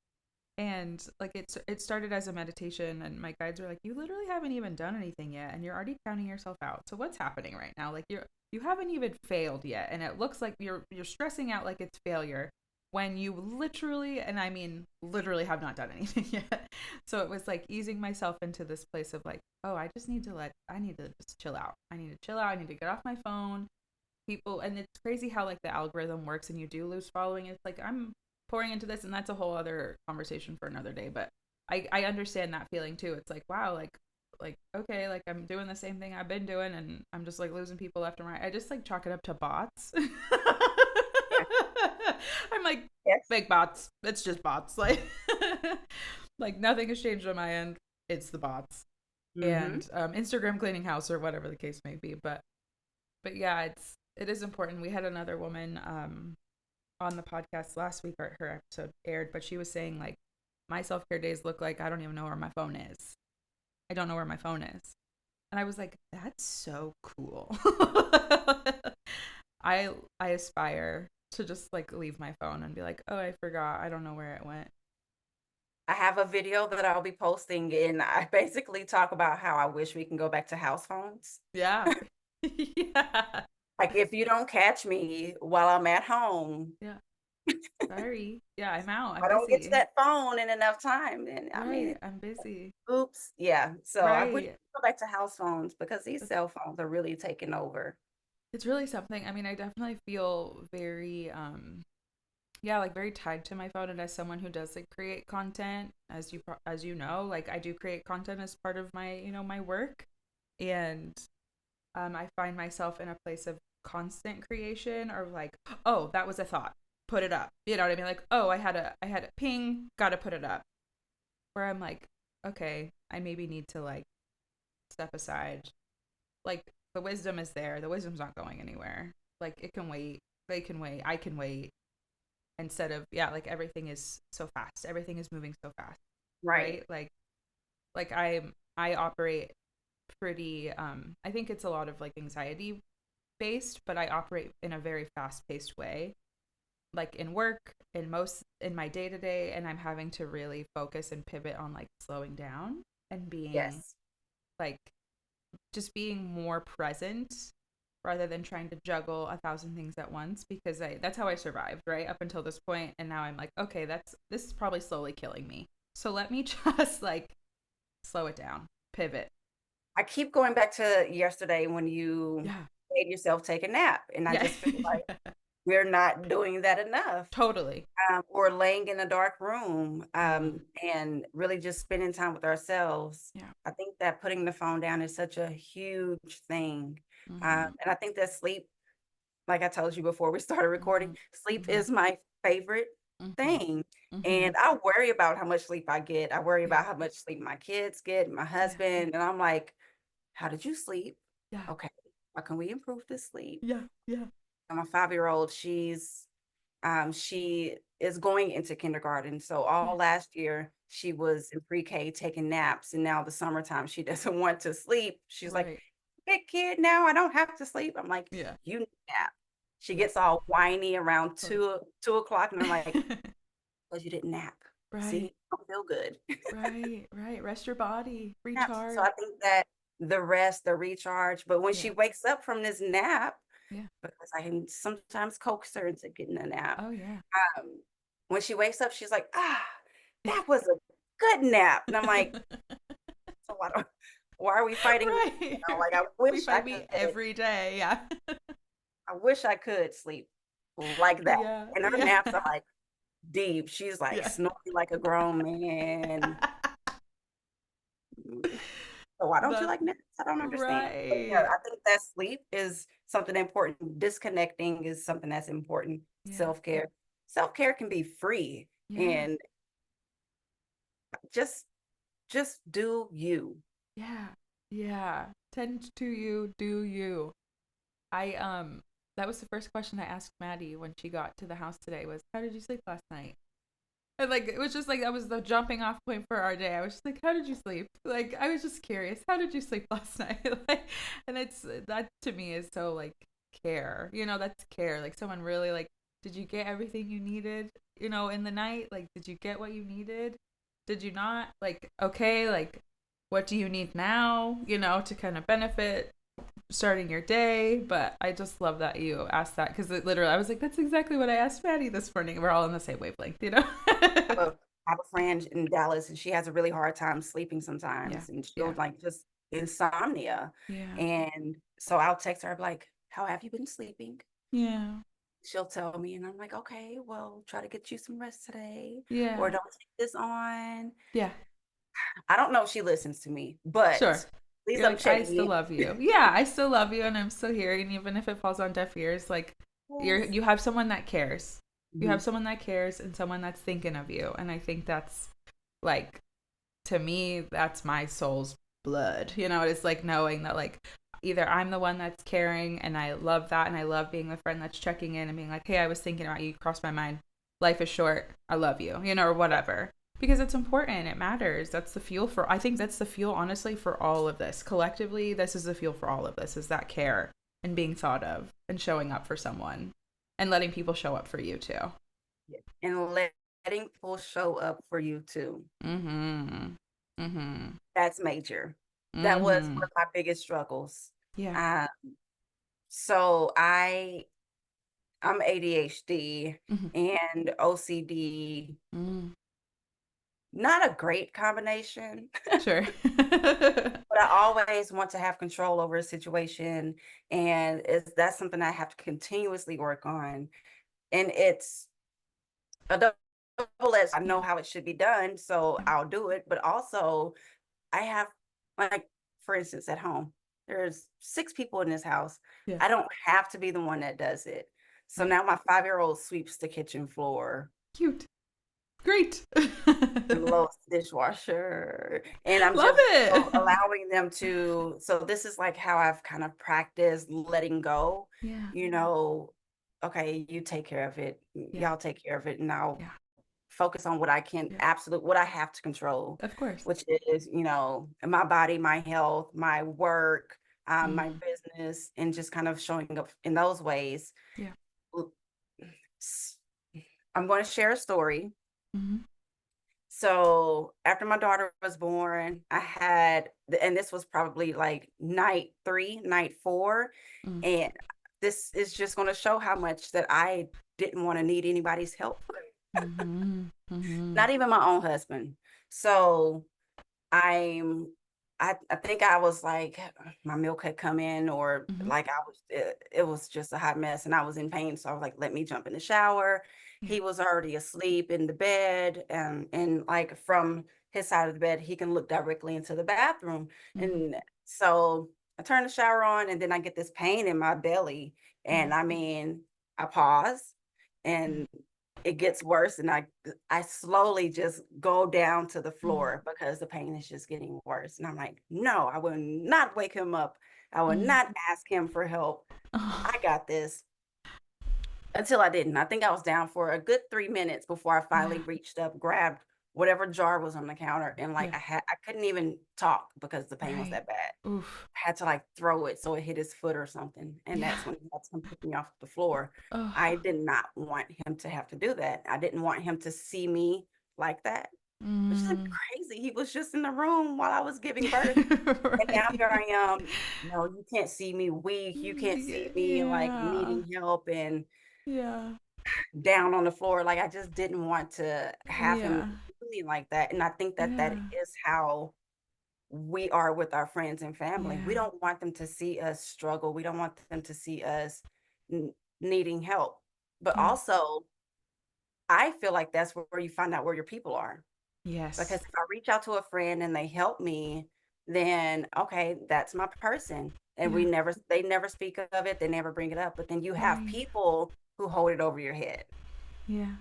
And like it started as a meditation, and my guides were like, "You literally haven't even done anything yet, and you're already counting yourself out. So what's happening right now? Like you haven't even failed yet, and it looks like you're stressing out like it's failure when you literally, and I mean literally, have not done anything yet." So it was like easing myself into this place of like, oh, I need to just chill out. I need to chill out. I need to get off my phone. People, and it's crazy how like the algorithm works, and you do lose following. It's like I'm pouring into this, and that's a whole other conversation for another day. But I understand that feeling too. It's like, wow, like okay, like I'm doing the same thing I've been doing, and I'm just like losing people left and right. I just like chalk it up to bots. Yeah. I'm like, Yes. fake bots. It's just bots. Like like nothing has changed on my end. It's the bots. Mm-hmm. And Instagram cleaning house or whatever the case may be. But yeah, it is important. We had another woman on the podcast last week. Her episode aired, but she was saying like my self care days look like I don't even know where my phone is. I don't know where my phone is, and I was like, that's so cool. I aspire to just like leave my phone and be like, oh, I forgot. I don't know where it went. I have a video that I'll be posting, and I basically talk about how I wish we can go back to house phones. Yeah, yeah, Like if you don't catch me while I'm at home, yeah. Sorry. Yeah, I'm out. I I'm don't get to busy. that phone in enough time. And I mean, Right. I'm busy. oops. Yeah. So I wish we Right. could go back to house phones because these cell phones are really taking over. It's really something. I mean, I definitely feel very yeah, like very tied to my phone, and as someone who does like create content, as you know, like I do create content as part of my, my work. And I find myself in a place of constant creation, or like, oh, that was a thought, put it up. You know what I mean? Like, oh, I had a ping, gotta put it up. Where I'm like, okay, I maybe need to like step aside. Like the wisdom is there. The wisdom's not going anywhere. Like it can wait. They can wait. I can wait. Instead of, yeah, like everything is so fast. Everything is moving so fast, Right. right? Like I operate pretty I think it's a lot of like anxiety based, but I operate in a very fast paced way, like in work, in my day to day, and I'm having to really focus and pivot on like slowing down and being Yes. like just being more present rather than trying to juggle a thousand things at once, because that's how I survived, right, up until this point. And now I'm like, okay, this is probably slowly killing me, so let me just like slow it down, pivot. I keep going back to yesterday when you Yeah. made yourself take a nap. And I Yeah. just feel like we're not doing that enough. Totally. Or laying in a dark room, Yeah. and really just spending time with ourselves. Yeah. I think that putting the phone down is such a huge thing. Mm-hmm. And I think that sleep, like I told you before we started recording, Mm-hmm. sleep Mm-hmm. is my favorite Mm-hmm. thing. Mm-hmm. And I worry about how much sleep I get. I worry Yeah. about how much sleep my kids get, my Yeah. husband. And I'm like, how did you sleep? Yeah. Okay, how can we improve this sleep? Yeah. Yeah. And my 5-year-old, she is going into kindergarten. So all Yeah. last year she was in pre-K taking naps, and now the summertime she doesn't want to sleep. She's like, Right. big kid now, I don't have to sleep. I'm like, Yeah. you need a nap. She Yeah. gets all whiny around Totally. 2 o'clock, and I'm like, because you didn't nap. Right. See, I don't feel good. Right. Right. Rest your body. Naps. So Recharge. I think that the rest, the recharge, but when she Yeah. wakes up from this nap, Yeah. because I can sometimes coax her into getting a nap. Oh yeah. Um, when she wakes up, she's like, that was a good nap. And I'm like, so why are we fighting? Right. Like We fight me every day. Yeah. I wish I could sleep like that. Yeah. And her Yeah. naps are like deep. She's like Yeah. snoring like a grown man. Mm. So why don't you That's like naps? I don't understand. But yeah, right. I think that sleep is something important. Disconnecting is something that's important. Yeah. Self-care. Self-care can be free, Yeah. and just just do you. Yeah. Yeah. Tend to you, do you. I that was the first question I asked Maddie when she got to the house today was, how did you sleep last night? And like it was just like that was the jumping off point for our day. I was just like, how did you sleep? Like I was just curious, how did you sleep last night? Like, and it's that to me is so like care. That's care. Like someone really like, did you get everything you needed, in the night? Like did you get what you needed? Did you not? Like okay, like what do you need now, to kind of benefit starting your day. But I just love that you asked that, because literally I was like, that's exactly what I asked Maddie this morning. We're all on the same wavelength. I have a friend in Dallas, and she has a really hard time sleeping Yeah. sometimes, and she'll Yeah. like just insomnia. Yeah. And so I'll text her, I'm like, how have you been sleeping? Yeah. She'll tell me, and I'm like, okay, well, try to get you some rest today, or Yeah. don't take this on. Yeah. I don't know if she listens to me, but Sure. please You're don't like, I check still me. love you. Yeah, I still love you, and I'm still here. And even if it falls on deaf ears, like Yes. you have someone that cares. You Mhm. have someone that cares and someone that's thinking of you. And I think that's like, to me, that's my soul's blood. It's like knowing that like either I'm the one that's caring, and I love that, and I love being the friend that's checking in and being like, hey, I was thinking about you, you crossed my mind. Life is short. I love you, or whatever. Because it's important. It matters. I think that's the fuel, honestly, for all of this. Collectively, this is the fuel for all of this, is that care and being thought of and showing up for someone and letting people show up for you too. And letting people show up for you too. Mm-hmm. Mm-hmm. That's major. That was Mm-hmm. one of my biggest struggles. Yeah. Um, so I'm ADHD Mm-hmm. and OCD. Mm. Not a great combination, Sure. but I always want to have control over a situation, and that's something I have to continuously work on. And it's a double-edged. I know Yeah. how it should be done, so Yeah. I'll do it. But also, I have, like, for instance, at home, there's 6 people in this house. Yeah. I don't have to be the one that does it. So Right. now my 5-year-old sweeps the kitchen floor Cute. Great. and loads the dishwasher. And I'm Love just it. allowing them to. So this is like how I've kind of practiced letting go, Yeah. you know, okay, you take care of it. Yeah. Y'all take care of it. And I'll Yeah. focus on what I can Yeah. what I have to control, Of course. which is, my body, my health, my work, my Mm. business, and just kind of showing up in those ways. Yeah. L- s- I'm going to share a story. Mm-hmm. So after my daughter was born, and this was probably like night 3, night 4, Mm. and this is just going to show how much that I didn't want to need anybody's help, Mm-hmm. Mm-hmm. not even my own husband. So I'm I think I was like, my milk had come in, or Mm-hmm. like it was just a hot mess and I was in pain. So I was like, let me jump in the shower. Yeah. He was already asleep in the bed, and like from his side of the bed, he can look directly into the bathroom. Mm-hmm. And so I turn the shower on, and then I get this pain in my belly. Mm-hmm. And I mean, I pause, Yeah. and it gets worse, and I slowly just go down to the Mm-hmm. floor because the pain is just getting worse. And I'm like, no, I will not wake him up. I will Mm. not ask him for help. Oh. I got this. Until I didn't. I think I was down for a good 3 minutes before I finally Yeah. reached up, grabbed whatever jar was on the counter, and like Yeah. I couldn't even talk because the pain was Right. that bad. Oof. I had to like throw it so it hit his foot or something. And Yeah. that's when he had to come pick me off the floor. I Oh. did not want him to have to do that. I didn't want him to see me like that. Which is Mm. crazy. He was just in the room while I was giving birth. And now here Right. I am. No, you can't see me weak. You can't see me like Yeah. needing help and Yeah. down on the floor. Like I just didn't want to have him Yeah. feeling like that. And I think that that Yeah. is how we are with our friends and family. We Yeah. don't want them to see us struggle. We don't want them to see us needing help. But Yeah. also, I feel like that's where you find out where your people are. Because Yes. if I reach out to a friend and they help me, then okay, that's my person. And Yeah. they never speak of it, they never bring it up. But then you have Right. people who hold it over your head. Yeah.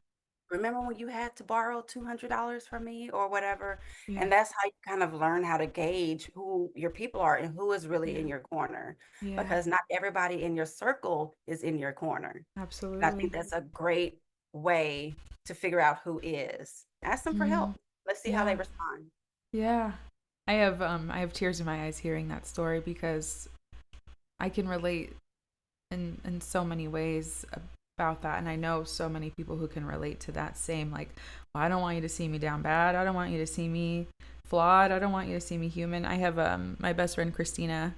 Remember when you had to borrow $200 from me or whatever? Yeah. And that's how you kind of learn how to gauge who your people are and who is really Yeah. in your corner. Yeah. Because not everybody in your circle is in your corner. And I think Absolutely. that's a great way to figure out who is. Ask them for Mm. help. Let's see how they Yeah. respond. Yeah. I have tears in my eyes hearing that story because I can relate in so many ways about that, and I know so many people who can relate to that same, like, well, I don't want you to see me down bad. I don't want you to see me flawed. I don't want you to see me human. I have my best friend Christina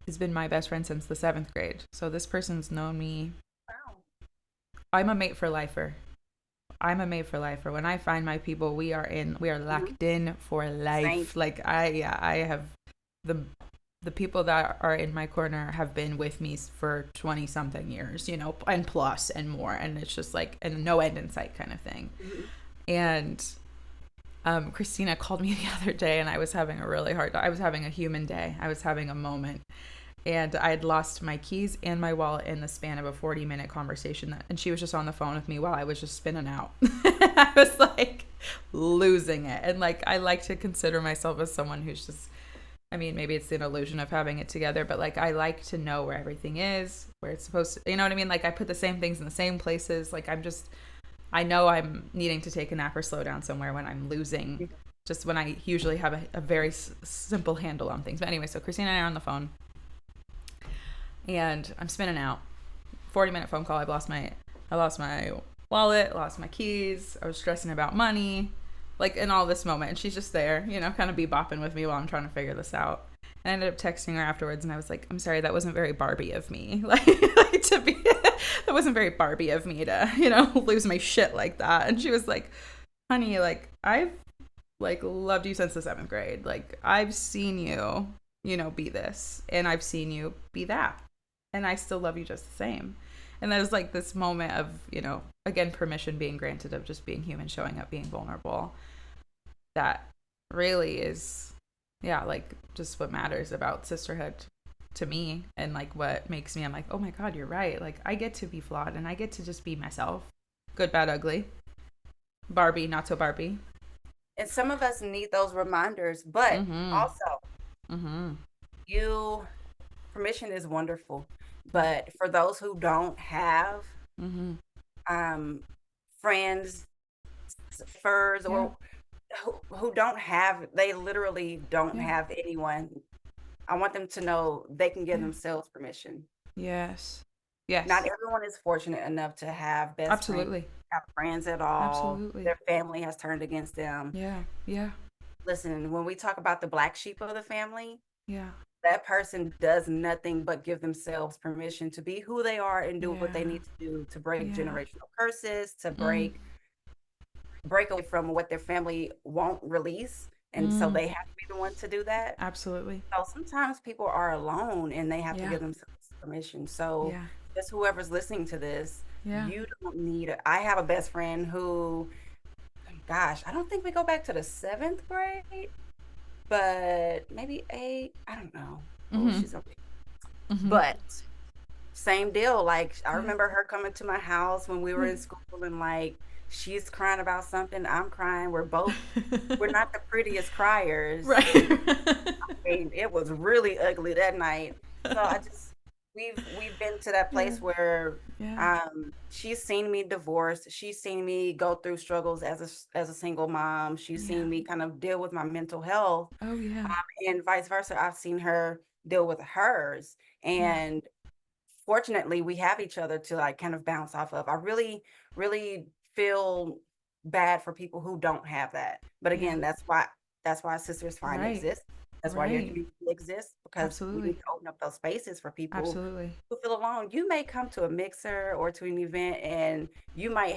has been my best friend since the 7th grade. So this person's known me. Wow. I'm a mate for lifer. I'm a mate for lifer. When I find my people, we are Mhm. locked in for Same. life. Like I have the people that are in my corner have been with me for 20 something years, and plus and more. And it's just like, and no end in sight kind of thing. Mhm. And Christina called me the other day, and I was having I was having a human day. I was having a moment. And I had lost my keys and my wallet in the span of a 40-minute conversation. And she was just on the phone with me while I was just spinning out. I was like losing it. And like, I like to consider myself as someone who's just, I mean, maybe it's an illusion of having it together, but like, I like to know where everything is, where it's supposed to, you know what I mean? Like, I put the same things in the same places. Like, I know I'm needing to take a nap or slow down somewhere when I'm losing, just when I usually have a very simple handle on things. But anyway, so Christina and I are on the phone. And I'm spinning out. 40-minute phone call. I lost my wallet, lost my keys. I was stressing about money, like in all this moment. And she's just there, kind of bebopping with me while I'm trying to figure this out. And I ended up texting her afterwards, and I was like, "I'm sorry, that wasn't very Barbie of me." Like to be that wasn't very Barbie of me to, lose my shit like that. And she was like, honey, like I've like loved you since the 7th grade. Like I've seen you, be this, and I've seen you be that. And I still love you just the same. And there's like this moment of, again, permission being granted of just being human, showing up, being vulnerable. That really is, yeah, like just what matters about sisterhood to me, and like what makes me, I'm like, oh my God, you're right. Like I get to be flawed and I get to just be myself. Good, bad, ugly. Barbie, not so Barbie. And some of us need those reminders, but Mm-hmm. also Mm-hmm. you permission is wonderful. But for those who don't have Mm-hmm. um friends, furs, Yeah. or who don't have, they literally don't Yeah. have anyone, I want them to know they can give Yeah. themselves permission. Yes. Not Yes. everyone is fortunate enough to have best friends, Absolutely. have friends at all. Absolutely. Their family has turned against them. Yeah. Yeah. Listen, when we talk about the black sheep of the family, Yeah. that person does nothing but give themselves permission to be who they are and do what they Yeah. need to do to break Yeah. generational curses, to Mm. break away from what their family won't release. And so Mm. they have to be the one to do that. Absolutely. So sometimes people are alone and they have to Yeah. give themselves permission. So Yeah. just whoever's listening to this, Yeah. you don't need I have a best friend who, gosh, I don't think we go back to the 7th grade, but maybe 8. I don't know. Oh, Mm-hmm. she's okay. Mm-hmm. But same deal. Like I Yeah. remember her coming to my house when we were in school, and like she's crying about something, I'm crying. We're not the prettiest criers. Right. And it was really ugly that night. So I just we've been to that Yeah. place where Yeah. she's seen me divorced. She's seen me go through struggles as a single mom. She's Yeah. seen me kind of deal with my mental health, Oh yeah. and vice versa. I've seen her deal with hers. Yeah. And fortunately we have each other to like kind of bounce off of. I really, really feel bad for people who don't have that. But Yeah. again, that's why Sisters Fine Right. exists. That's why your Right. community exists, because we need Absolutely. to open up those spaces for people Absolutely. who feel alone. You may come to a mixer or to an event and you might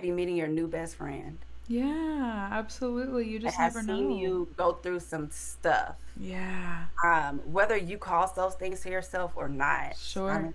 be meeting your new best friend Yeah. Absolutely. You that just has never seen know. you go through some stuff, Yeah. whether you cause those things to yourself or not. Sure.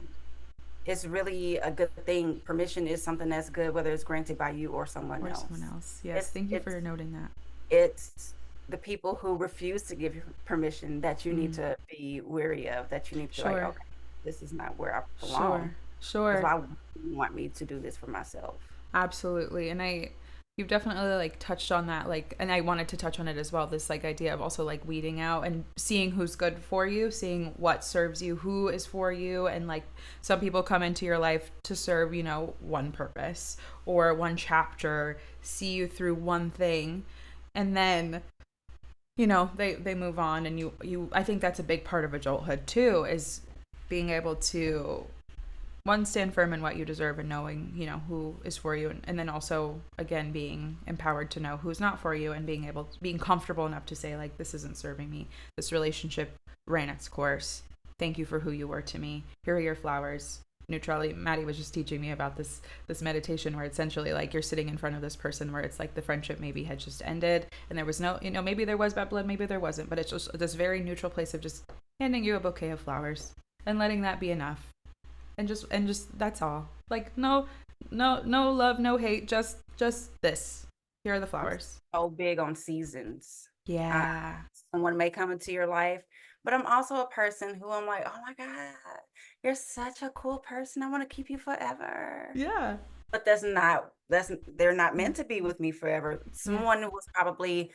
It's really a good thing. Permission is something that's good, whether it's granted by you or someone Or someone else. else. Yes. It's Thank you it's for noting that. it's the people who refuse to give you permission that you need Mm. to be weary of, that you need to be like, Sure. okay, this is not where I belong. Sure. Because Sure. why would you want me to do this for myself? Absolutely. And you've definitely like touched on that, like, and I wanted to touch on it as well, this like idea of also like weeding out and seeing who's good for you, seeing what serves you, who is for you. And like some people come into your life to serve, one purpose or one chapter, see you through one thing, and then they move on. And you I think that's a big part of adulthood too, is being able to one, stand firm in what you deserve and knowing who is for you, and then also again being empowered to know who's not for you, and being comfortable enough to say, like, this isn't serving me, this relationship ran its course, thank you for who you were to me, here are your flowers. Neutrality. Maddie was just teaching me about this meditation where essentially like you're sitting in front of this person where it's like the friendship maybe had just ended and there was no, maybe there was bad blood, maybe there wasn't, but it's just this very neutral place of just handing you a bouquet of flowers and letting that be enough. And just that's all. Like no love, no hate, just this. Here are the I'm flowers. so big on seasons. Uh, Yeah. Someone may come into your life, but I'm also a person who I'm like, oh my God, you're such a cool person. I want to keep you forever. Yeah. But that's they're not Yeah. meant to be with me forever. Yeah. Someone was probably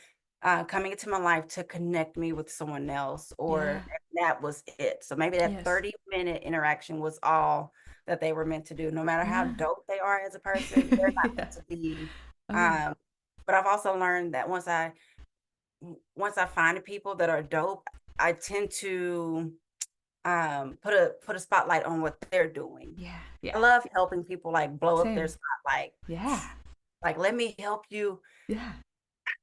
coming into my life to connect me with someone else, Yeah. or that was it. So maybe that Yes. 30-minute interaction was all that they were meant to do. No matter how Yeah. dope they are as a person, they're not Yeah. meant to be. Oh yeah. Um, but I've also learned that once I find people that are dope, I tend to put a spotlight on what they're doing. Yeah. I Yeah. love helping people like blow up their Same. spotlight. Yeah. Like, let me help you Yeah.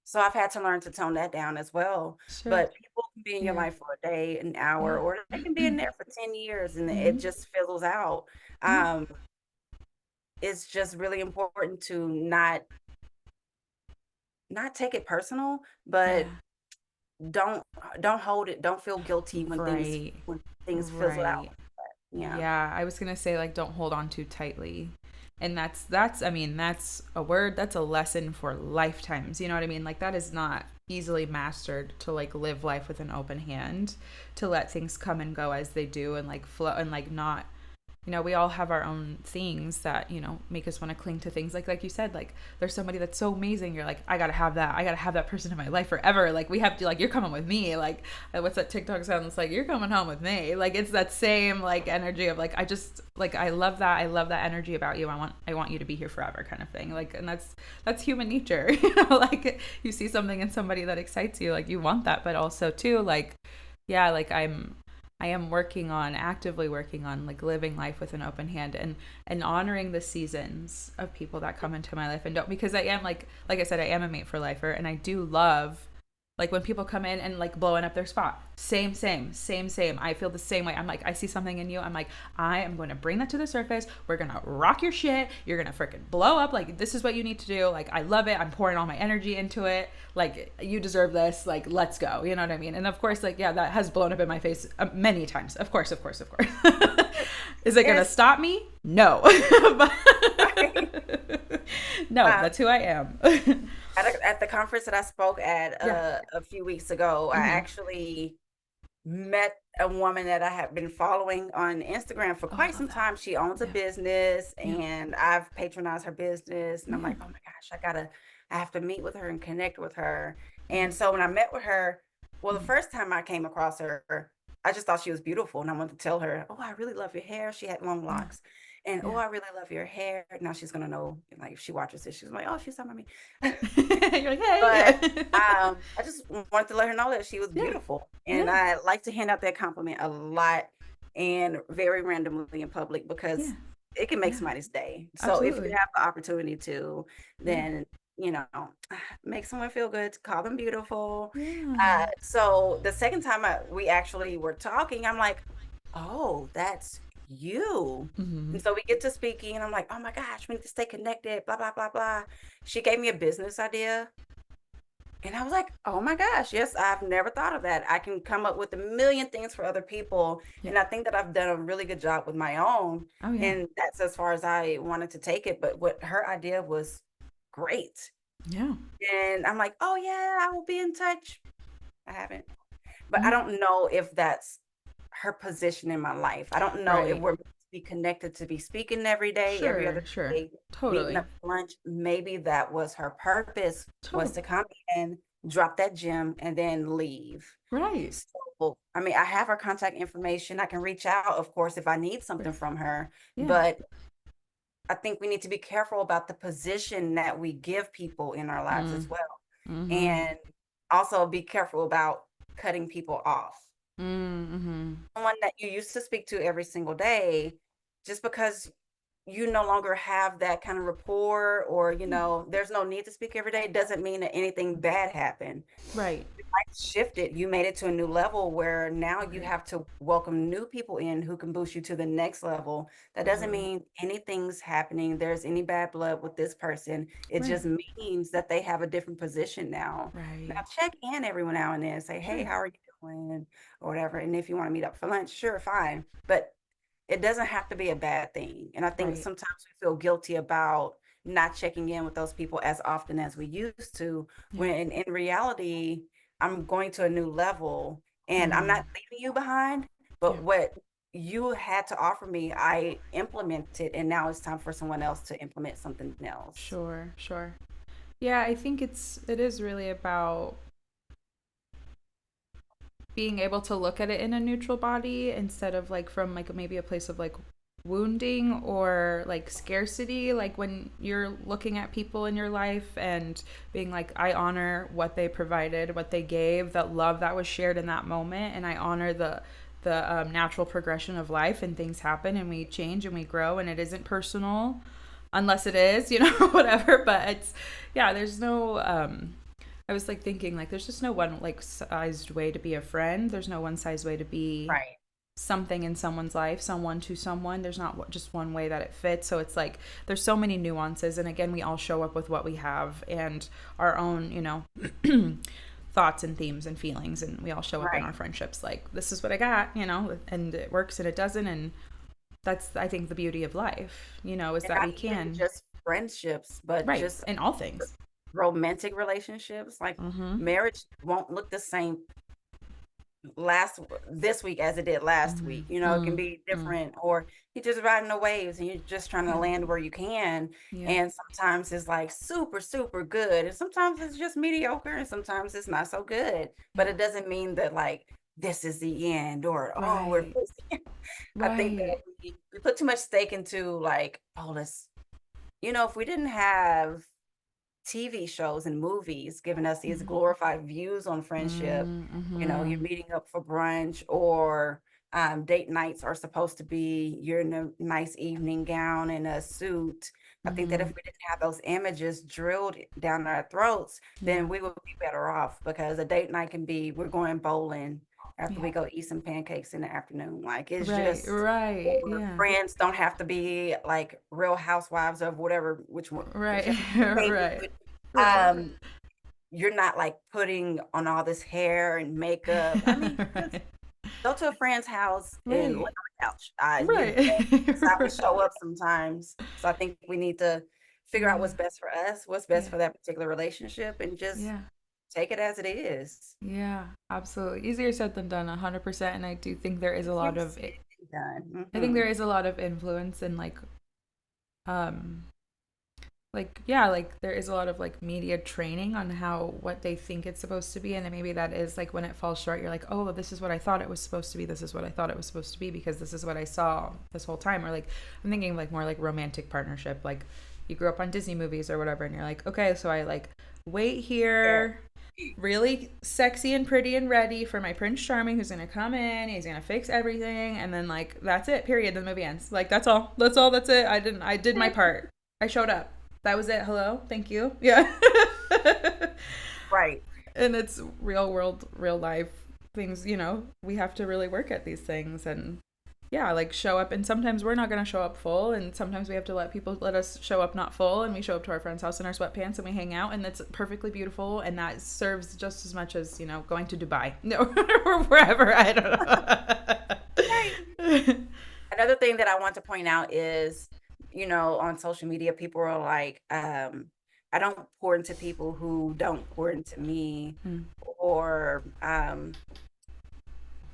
So I've had to learn to tone that down as well. Sure. But people can be in your Yeah. life for a day, an hour, Yeah. or they can be in there for 10 years and it Hmm. just fizzles out. Yeah. Um, it's just really important to not take it personal, but Yeah. don't don't hold it. Don't feel guilty Right. when things fizzle out. Right. Yeah. Yeah, I was gonna say like don't hold on too tightly. And that's I mean, that's a word, that's a lesson for lifetimes. You know what I mean? Like that is not easily mastered to like live life with an open hand, to let things come and go as they do and like flow and like not, we all have our own things that, make us want to cling to things. Like you said, like there's somebody that's so amazing. You're like, I gotta have that. I gotta have that person in my life forever. Like we have to, like, you're coming with me. Like, what's that TikTok sound? It's like, you're coming home with me. Like it's that same like energy of like, I just like, I love that. I love that energy about you. I want you to be here forever kind of thing. Like, and that's human nature. Like you see something in somebody that excites you, like you want that, but also too, like, yeah, like I am actively working on like living life with an open hand and honoring the seasons of people that come into my life and don't, because I am like I said, I am a mate for lifer, and I do love like when people come in and like blowing up their spot. Same. I feel the same way. I'm like, I see something in you. I'm like, I am going to bring that to the surface. We're going to rock your shit. You're going to freaking blow up. Like, this is what you need to do. Like, I love it. I'm pouring all my energy into it. Like, you deserve this. Like, let's go. You know what I mean? And of course, like, yeah, that has blown up in my face many times. Of course. Is it going to stop me? No. No, that's who I am. At the conference that I spoke at Yeah. a few weeks ago, I Mm-hmm. actually met a woman that I have been following on Instagram for Oh, I quite love some that. time. She owns a Yeah. business Yeah. and I've patronized her business. And I'm Yeah. like, oh my gosh, I have to meet with her and connect with her. Yeah. And so when I met with her, well, the Mm-hmm. first time I came across her, I just thought she was beautiful. And I wanted to tell her, oh, I really love your hair. She had long Yeah. locks. And oh, Yeah. I really love your hair. Now she's gonna know, like if she watches this, she's like, oh, she's talking about me. You're like, But hey. I just wanted to let her know that she was Yeah. beautiful. And Yeah. I like to hand out that compliment a lot and very randomly in public Yeah. because it can make Yeah. somebody's day. So if you Absolutely. have the opportunity to, Yeah. then, you know, make someone feel good, call them beautiful. Yeah. So the second time we actually were talking, I'm like, oh, that's you. Mm-hmm. And so we get to speaking, and I'm like, oh my gosh, we need to stay connected, blah, blah, blah, blah. She gave me a business idea. And I was like, oh my gosh, yes, I've never thought of that. I can come up with a million things for other people. Yeah. And I think that I've done a really good job with my own. Oh yeah. And that's as far as I wanted to take it. But what her idea was great. Yeah. And I'm like, oh yeah, I will be in touch. I haven't. But I Yeah. don't know if that's her position in my life. I don't know if Right. we're meant to be connected to be speaking every day, every Sure. other Sure. day, meeting Totally. up for lunch. Maybe that was her purpose, was Totally. to come in, drop that gem, and then leave. Right. So, I mean, I have her contact information. I can reach out, of course, if I need Sure. something from her. Yeah. But I think we need to be careful about the position that we give people in our lives Mm. as well. Mm-hmm. And also be careful about cutting people off. Mm-hmm. Someone that you used to speak to every single day, just because you no longer have that kind of rapport, or Yeah. there's no need to speak every day, doesn't mean that anything bad happened. Right. Life shifted, you made it to a new level where now you Right. have to welcome new people in who can boost you to the next level. That doesn't Totally. mean anything's happening, there's any bad blood with this person. It Right. just means that they have a different position now. Now Right. check in every now and then, say, hey, Sure. how are you doing, or whatever. And if you want to meet up for lunch, sure, fine. But it doesn't have to be a bad thing. And I think Right. sometimes we feel guilty about not checking in with those people as often as we used to, Yeah. when in reality, I'm going to a new level and I'm Mm-hmm. not leaving you behind, Yeah. but what you had to offer me, I implemented, and now it's time for someone else to implement something else. Sure. Sure. Yeah, I think it is really about being able to look at it in a neutral body instead of like from like maybe a place of like wounding or like scarcity, like when you're looking at people in your life and being like, I honor what they provided, what they gave, that love that was shared in that moment, and I honor the natural progression of life, and things happen and we change and we grow, and it isn't personal unless it is, whatever. But it's, yeah, there's no I was like thinking like there's just no one like sized way to be a friend. There's no one sized way to be Right. something in someone's life, someone to someone. There's not just one way that it fits. So it's like there's so many nuances. And again, we all show up with what we have and our own, thoughts and themes and feelings. And we all show up in Right. our friendships like, this is what I got, and it works and it doesn't. And that's, I think, the beauty of life, is And that we not even can, just friendships, but right, just in all things. romantic relationships. Like Mm-hmm. marriage won't look the same last this week as it did last week. It can be Mm-hmm. different, or you're just riding the waves and you're just trying to Yeah. land where you can. Yeah. And sometimes it's like super, super good, and sometimes it's just mediocre, and sometimes it's not so good. But Yeah. it doesn't mean that like this is the end, or oh, we're Right. I think that Right. we put too much stake into like, oh, let's, if we didn't have TV shows and movies giving us these Mm-hmm. glorified views on friendship. You're Mm-hmm. meeting up for brunch, or date nights are supposed to be you're in a nice evening gown and a suit. I think that if Mm-hmm. we didn't have those images drilled down our throats, Yeah. then we would be better off, because a date night can be we're going bowling after Yeah. we go eat some pancakes in the afternoon. Like it's Right. just, Right. or Yeah. friends don't have to be like Real Housewives of whatever, Right. whichever Right. favorite. Right. Um, you're not like putting on all this hair and makeup. I mean, just Right. go to a friend's house and lay on Right. the couch. Right. That's how we show up sometimes. So I think we need to figure out Yeah. what's best for us, what's best Yeah. for that particular relationship, and just Yeah. take it as it is. Yeah. Absolutely. Easier said than done, 100%. And I do think there is a lot Easier of, said than done. I think there is a lot of influence and um, yeah, like there is a lot of like media training on how what they think it's supposed to be, and then maybe that is like when it falls short, you're like, oh, this is what I thought it was supposed to be. This is what I thought it was supposed to be because this is what I saw this whole time. Or like I'm thinking like more like romantic partnership, like you grew up on Disney movies or whatever, and you're like, okay, so I like wait Yeah. here, really sexy and pretty and ready for my Prince Charming who's gonna come in, he's gonna fix everything, and then like that's it, period. The movie ends. Like that's all. That's all. That's it. I did my part. I showed up. That was it. Hello. Thank you. Yeah. Right. And it's real world, real life things, we have to really work at these things and yeah, like show up. And sometimes we're not going to show up full. And sometimes we have to let people let us show up not full. And we show up to our friend's house in our sweatpants and we hang out. And that's perfectly beautiful. And that serves just as much as, going to Dubai. No, or wherever. I Right. don't know. Another thing that I want to point out is, on social media, people are like, I don't pour into people who don't pour into me, Mm, or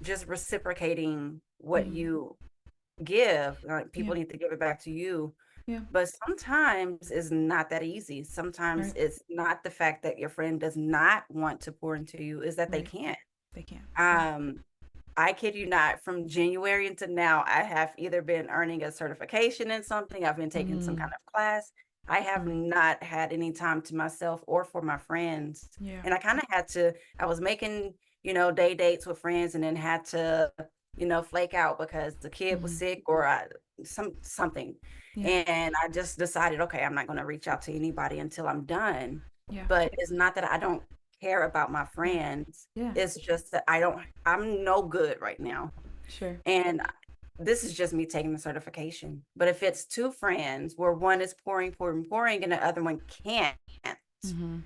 just reciprocating what mm, you give. Like yeah. people need to give it back to you. Yeah. But sometimes it's not that easy. Sometimes Right. it's not the fact that your friend does not want to pour into you, is that they Right. can't. They can't. Yeah. Um, I kid you not, from January until now, I have either been earning a certification in something, I've been taking some Mm, kind of class. I have mm, not had any time to myself or for my friends. yeah. And I kind of had to, I was making, day dates with friends, and then had to, flake out because the kid was Mm, sick, or something. yeah. And I just decided, okay, I'm not going to reach out to anybody until I'm done. Yeah. But it's not that I don't care about my Yeah. friends. Yeah. It's just that I'm no good right now. Sure. And this is just me taking the certification. But if it's two friends where one is pouring, pouring, pouring, and the other one can't, Mm-hmm.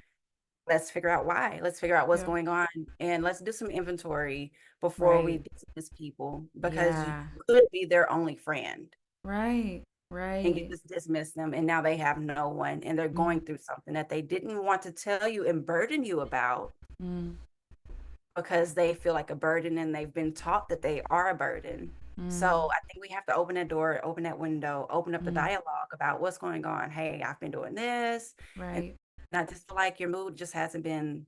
let's figure out why. Let's figure out what's Yeah. going on, and let's do some inventory before we Right. dismiss people, because you Yeah. could be their only friend Right. and you Right. just dismiss them, and now they have no one, and they're Mm, going through something that they didn't want to tell you and burden you about, mm, because they feel like a burden and they've been taught that they are a burden. So mm, I think we have to open that door, open that window, open up the mm. dialogue about what's going on. Hey, I've been doing this. And Right. not just feel like your mood just hasn't been,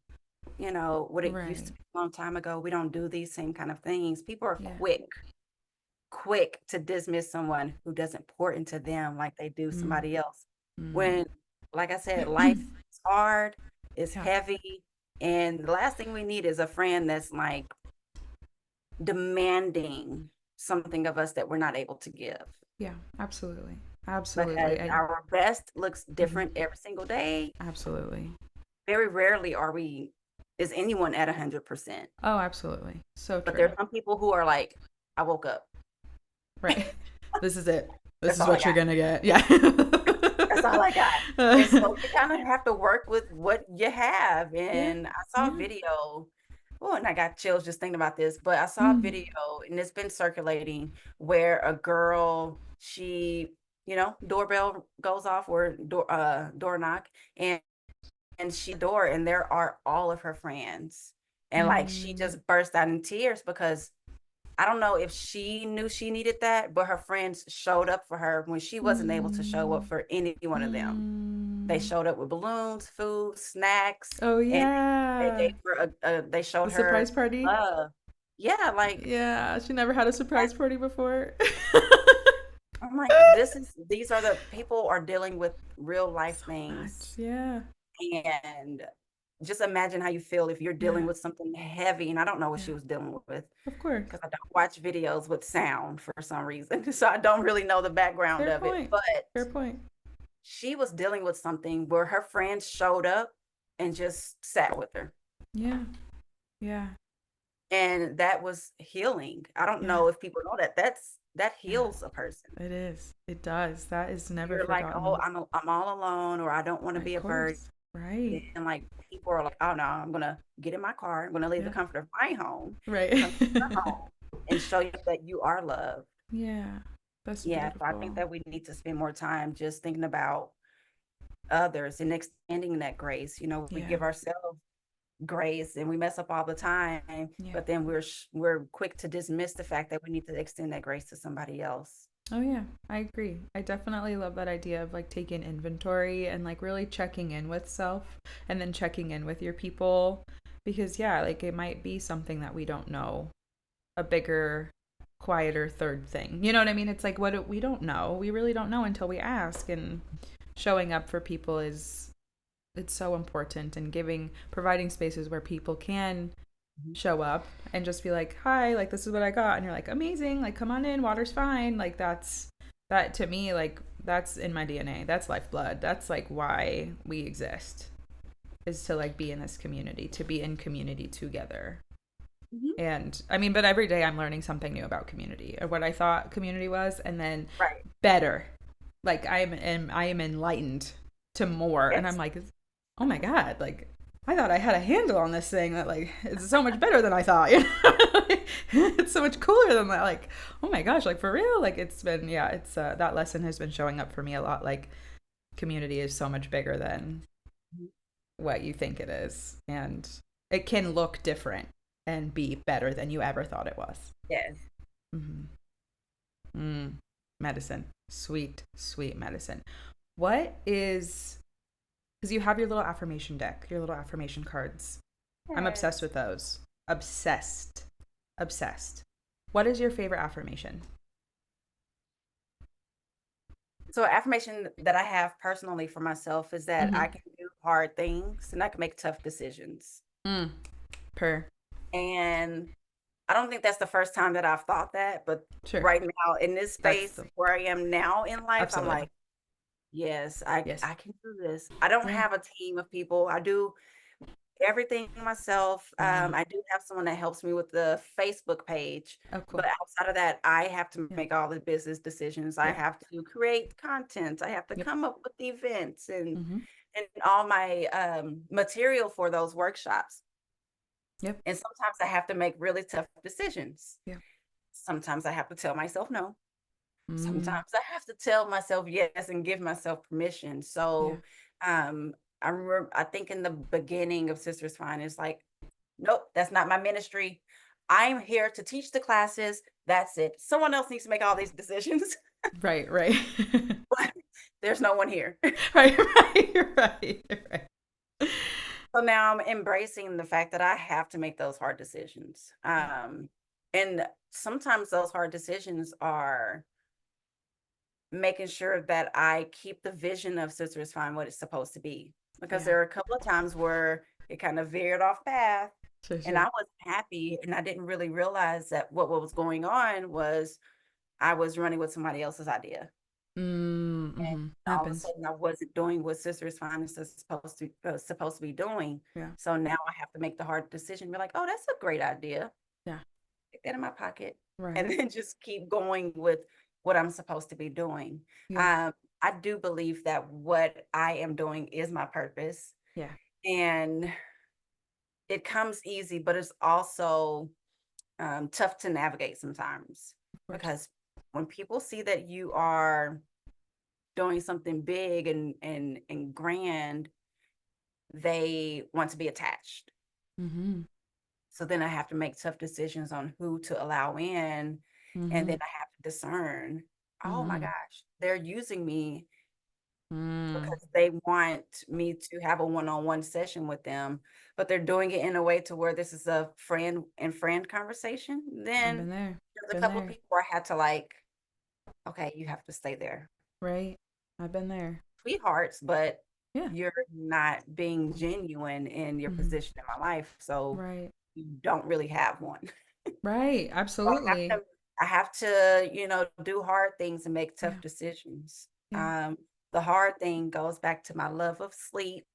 what it used Right. to be a long time ago. We don't do these same kind of things. People are Yeah. quick to dismiss someone who doesn't pour into them like they do Mm, somebody else. mm. When, like I said, life is hard, it's Yeah. heavy, and the last thing we need is a friend that's like demanding something of us that we're not able to give. Yeah. Absolutely. Absolutely. Because I, our best looks mhm. different every single day. Absolutely. very rarely is anyone at 100%. Oh, absolutely. So But true. there's some people who are like, I woke up. Right. This is it. This That's is all I what you're got. gonna get. Yeah. That's all I got. And so you kind of have to work with what you have. Yeah. And I saw a Yeah. video. Oh, and I got chills just thinking about this. But I saw a Mm. video, and it's been circulating, where a girl, doorbell goes off, or door knock, and she door, and there are all of her friends. And like she Mm. just burst out in tears because I don't know if she knew she needed that, but her friends showed up for her when she wasn't able to show up Mm. for any one of them. They Mm. showed up with balloons, food, snacks, Oh and they yeah. gave her they The showed her surprise party. love. Yeah, like Yeah, she never had a that. surprise party before. I'm like, these are the people are dealing with real life So things. much. Yeah. And just imagine how you feel if you're dealing Yeah. with something heavy. And I don't know what Yeah. she was dealing with Of course. because I don't watch videos with sound for some reason. So I don't really know the background Fair of it. point. But Fair point. she was dealing with something where her friends showed up and just sat with her. Yeah. Yeah. And that was healing. I don't Yeah. know if people know that. That Yeah. heals a person. It is. It does. That is never You're like, oh, forgotten. I'm all alone, or I don't want to Of be a burden. course. Right. And like people are like, oh no, I'm gonna get in my car. I'm gonna leave the Yeah. comfort of my home, Right. come to your home, and show you that you are loved. Yeah. That's Yeah, so I think beautiful. that we need to spend more time just thinking about others and extending that grace. We Yeah. give ourselves grace and we mess up all the time, Yeah. but then we're quick to dismiss the fact that we need to extend that grace to somebody else. Oh yeah, I agree. I definitely love that idea of like taking inventory and like really checking in with self and then checking in with your people because yeah, like it might be something that we don't know, a bigger, quieter third thing. You know what I mean? It's like we don't know. We really don't know until we ask and showing up for people is it's so important and providing spaces where people can Mhm. show up and just be like, hi, like this is what I got. And you're like, amazing, like come on in, water's fine. Like that to me, like that's in my DNA. That's lifeblood. That's like why we exist is to like be in this community, to be in community together. Mhm. And I mean, but every day I'm learning something new about community or what I thought community was, and then Right. better. Like I am enlightened to more, and I'm Yes. like, oh my god, like I thought I had a handle on this thing that like it's so much better than I thought. You know? It's so much cooler than that. Like, oh my gosh, like for real. Like it's been it's that lesson has been showing up for me a lot. Like community is so much bigger than Mhm. what you think it is, and it can look different and be better than you ever thought it was. Yes. Mm-hmm. Medicine, sweet, sweet medicine. What is because you have your little affirmation deck, your little affirmation cards. I'm obsessed Yes. with those. Obsessed. Obsessed. What is your favorite affirmation? So affirmation that I have personally for myself is that Mm-hmm. I can do hard things and I can make tough decisions. Mm. Per. And I don't think that's the first time that I've thought that, but Sure. right now in this That's space the where I am now in life, I'm absolutely. like, yes, I Yes. I can do this. I don't Yeah. have a team of people. I do everything myself. Wow. I do have someone that helps me with the Facebook page, Oh, but cool. outside of that, I have to Yeah. make all the business decisions. I Yep. have to create content. I have to Yep. come up with the events Mm-hmm. and all my material for those workshops. Yep. And sometimes I have to make really tough decisions. Yeah. Sometimes I have to tell myself no. Mm. Sometimes I have to tell myself yes and give myself permission. Yeah. So I remember I think in the beginning of Sisters Fine, it's like, nope, that's not my ministry. I'm here to teach the classes. That's it. Someone else needs to make all these decisions. Right. Right. But there's no one here. Right. Right. Right. Right. So now I'm embracing the fact that I have to make those hard decisions. Yeah. And sometimes those hard decisions are making sure that I keep the vision of Sisters Fine what it's supposed to be. Because Yeah. there are a couple of times where it kind of veered off path Sure. and I Sure. was happy and I didn't really realize that what was going on was I was running with somebody else's idea. Mm-hmm. All of a Happens. sudden I wasn't doing what Sister is Fine is supposed to be doing. Yeah. So now I have to make the hard decision, be like, oh, that's a great idea. Yeah. Get that in my pocket. Right. And then just keep going with what I'm supposed to be doing. Yeah. Um, I do believe that what I am doing is my purpose. Yeah. And it comes easy, but it's also tough to navigate sometimes Of course. because when people see that you are doing something big and grand, they want to be attached. Mm-hmm. So then I have to make tough decisions on who to allow in, and Mm-hmm. then I have to discern. Oh my Mm-hmm. gosh, they're using me Mm. because they want me to have a one-on-one session with them, but they're doing it in a way to where this is a friend and friend conversation. I've Then been there. there's a Been couple of there. people where I had to like, okay, you have to stay there. Right. I've been there. Sweethearts, but Yeah. you're not being genuine in your Mm-hmm. position in my life, so Right. you don't really have one. Right. So Absolutely. I have to, do hard things and make tough Yeah. decisions. Yeah. The hard thing goes back to my love of sleep.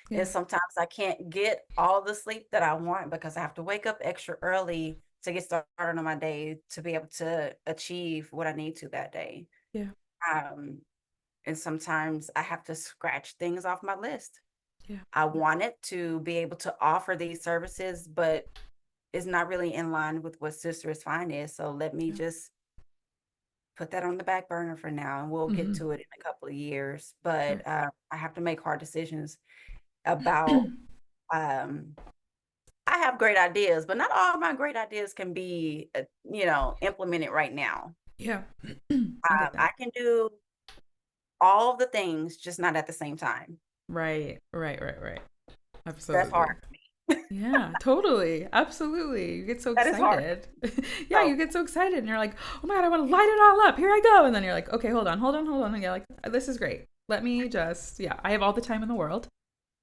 And Yeah. sometimes I can't get all the sleep that I want because I have to wake up extra early to get started on my day to be able to achieve what I need to that day. Yeah. Um, and sometimes I have to scratch things off my list. Yeah. I wanted to be able to offer these services, but it's not really in line with what Sister is Fine is. So let me Yeah. just put that on the back burner for now, and we'll get Mm-hmm. to it in a couple of years. Sure. But I have to make hard decisions about. Um, I have great ideas, but not all my great ideas can be, implemented right now. Yeah. I get I that. can do all of the things, just not at the same time. Right. Right. Right. Right. That's hard Absolutely. for me. Yeah, totally. Absolutely. You get so That is hard. excited. Yeah, So you get so excited and you're like, oh my God, I want to light it all up. Here I go. And then you're like, okay, hold on, hold on, hold on. And you're like, this is great. Let me just, yeah, I have all the time in the world.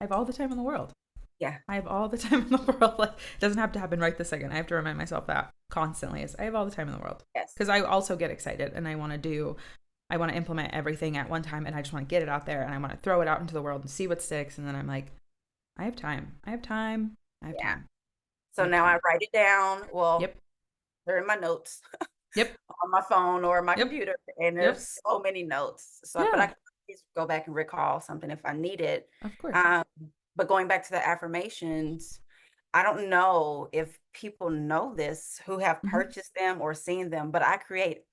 I have all the time in the world. yeah, I have all the time in the world. Like, it doesn't have to happen right this second. I have to remind myself that constantly is I have all the time in the world. yes, Because I also get excited and I want to implement everything at one time and I just want to get it out there and I want to throw it out into the world and see what sticks. And then I'm like, I have time. I have time. I have yeah. time. I So have now I time. write it down. Well, Yep. they're in my notes Yep. on my phone or my Yep. computer, and Yep. there's so many notes. So, but I Yeah. can always go back and recall something if I need it. Of course. Um, but going back to the affirmations, I don't know if people know this who have Hmm. purchased them or seen them, but I create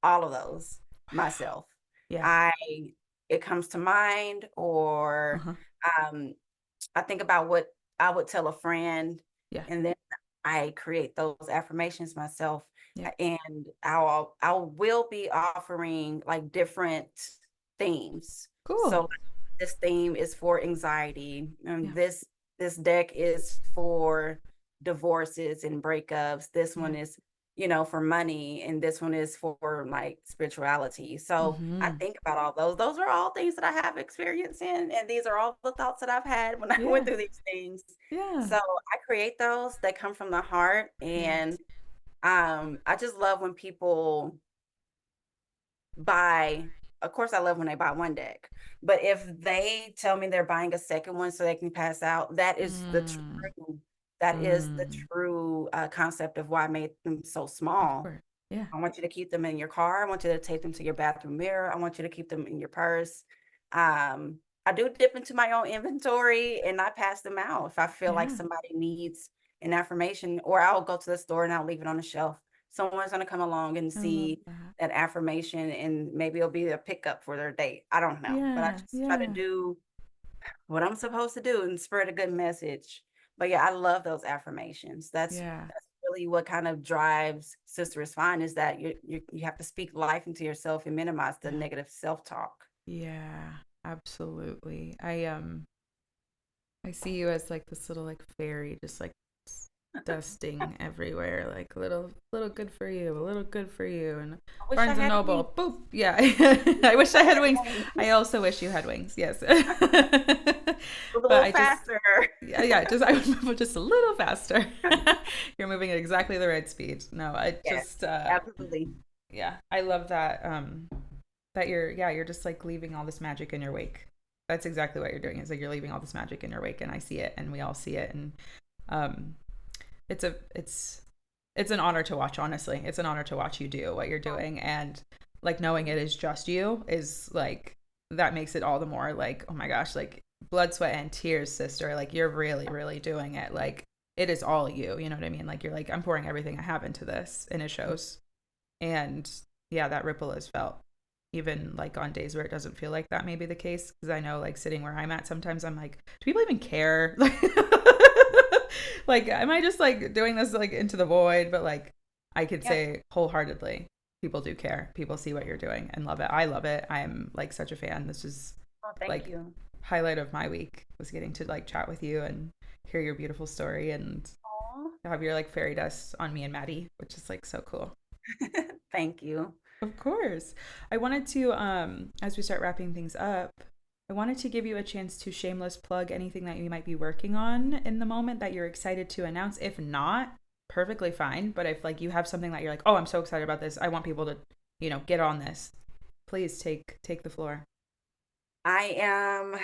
all of those myself. Yeah. I It comes to mind, or Uh-huh. um, I think about what I would tell a friend, Yeah. and then I create those affirmations myself. Yeah. And I will be offering like different themes. Cool. So this theme is for anxiety, and Yeah. this deck is for divorces and breakups. This Yeah. one is, for money, and this one is for like spirituality. So I Hmm. think about all those. Those are all things that I have experience in, and these are all the thoughts that I've had when I went Yeah. through these things. Yeah. So I create those. They come from the heart, Yeah. and I just love when people buy. Of course, I love when they buy one deck, but if they tell me they're buying a second one so they can pass out, Mm. that is the Mm. true concept of why I made them so Of small. course. Yeah. I want you to keep them in your car. I want you to take them to your bathroom mirror. I want you to keep them in your purse. I do dip into my own inventory and I pass them out if I feel like Yeah. somebody needs an affirmation, or I'll go to the store and I'll leave it on the shelf. Someone's going to come along and I love see that. that affirmation, and maybe it'll be a pickup for their date. I don't know, but I Yeah. just try to Yeah. do what I'm supposed to do and spread a good message. But yeah, I love those affirmations. Yeah. That's really what kind of drives Sister is Fine, is that you have to speak life into yourself and minimize the Yeah. negative self-talk. Yeah. Absolutely. I see you as like this little like fairy just like dusting everywhere, like little good for you, a little good for you, and I wish I Barnes and had wings. Noble, boop, yeah. I wish I had wings. I also wish you had wings, yes. A But little I just, faster. yeah, yeah, just I would move just a little faster. You're moving at exactly the right speed. No, I Yes, just, absolutely. yeah, I love that. that you're just like leaving all this magic in your wake. That's exactly what you're doing. Is like you're leaving all this magic in your wake, and I see it, and we all see it, and um, it's a it's an honor to watch. Honestly, it's an honor to watch you do what you're doing, and like knowing it is just you is like that makes it all the more like, oh my gosh, like blood, sweat, and tears, sister. Like you're really, really doing it. Like it is all you. You know what I mean? Like you're like, I'm pouring everything I have into this, and it shows. And yeah, that ripple is felt even like on days where it doesn't feel like that may be the case, because I know like sitting where I'm at sometimes I'm like, do people even care? Like am I just like doing this like into the void? But like I could Yeah. say wholeheartedly people do care, people see what you're doing and love it. I love it. I am like such a fan. This is Oh, thank like you. highlight of my week was getting to like chat with you and hear your beautiful story and Aw. have your like fairy dust on me and Maddie, which is like so cool. Thank you. Of course. I wanted to, as we start wrapping things up, I wanted to give you a chance to shameless plug anything that you might be working on in the moment that you're excited to announce. If not, perfectly fine. But if like you have something that you're like, oh, I'm so excited about this, I want people to, get on this. Please take the floor. I am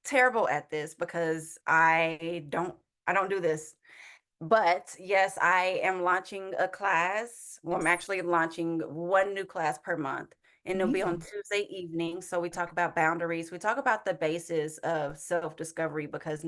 terrible at this because I don't do this. But yes, I am launching a class. Well, I'm Yes. actually launching one new class per month, and it'll be on Amazing. Tuesday evening. So we talk Okay. about boundaries. We talk about the basis of self-discovery because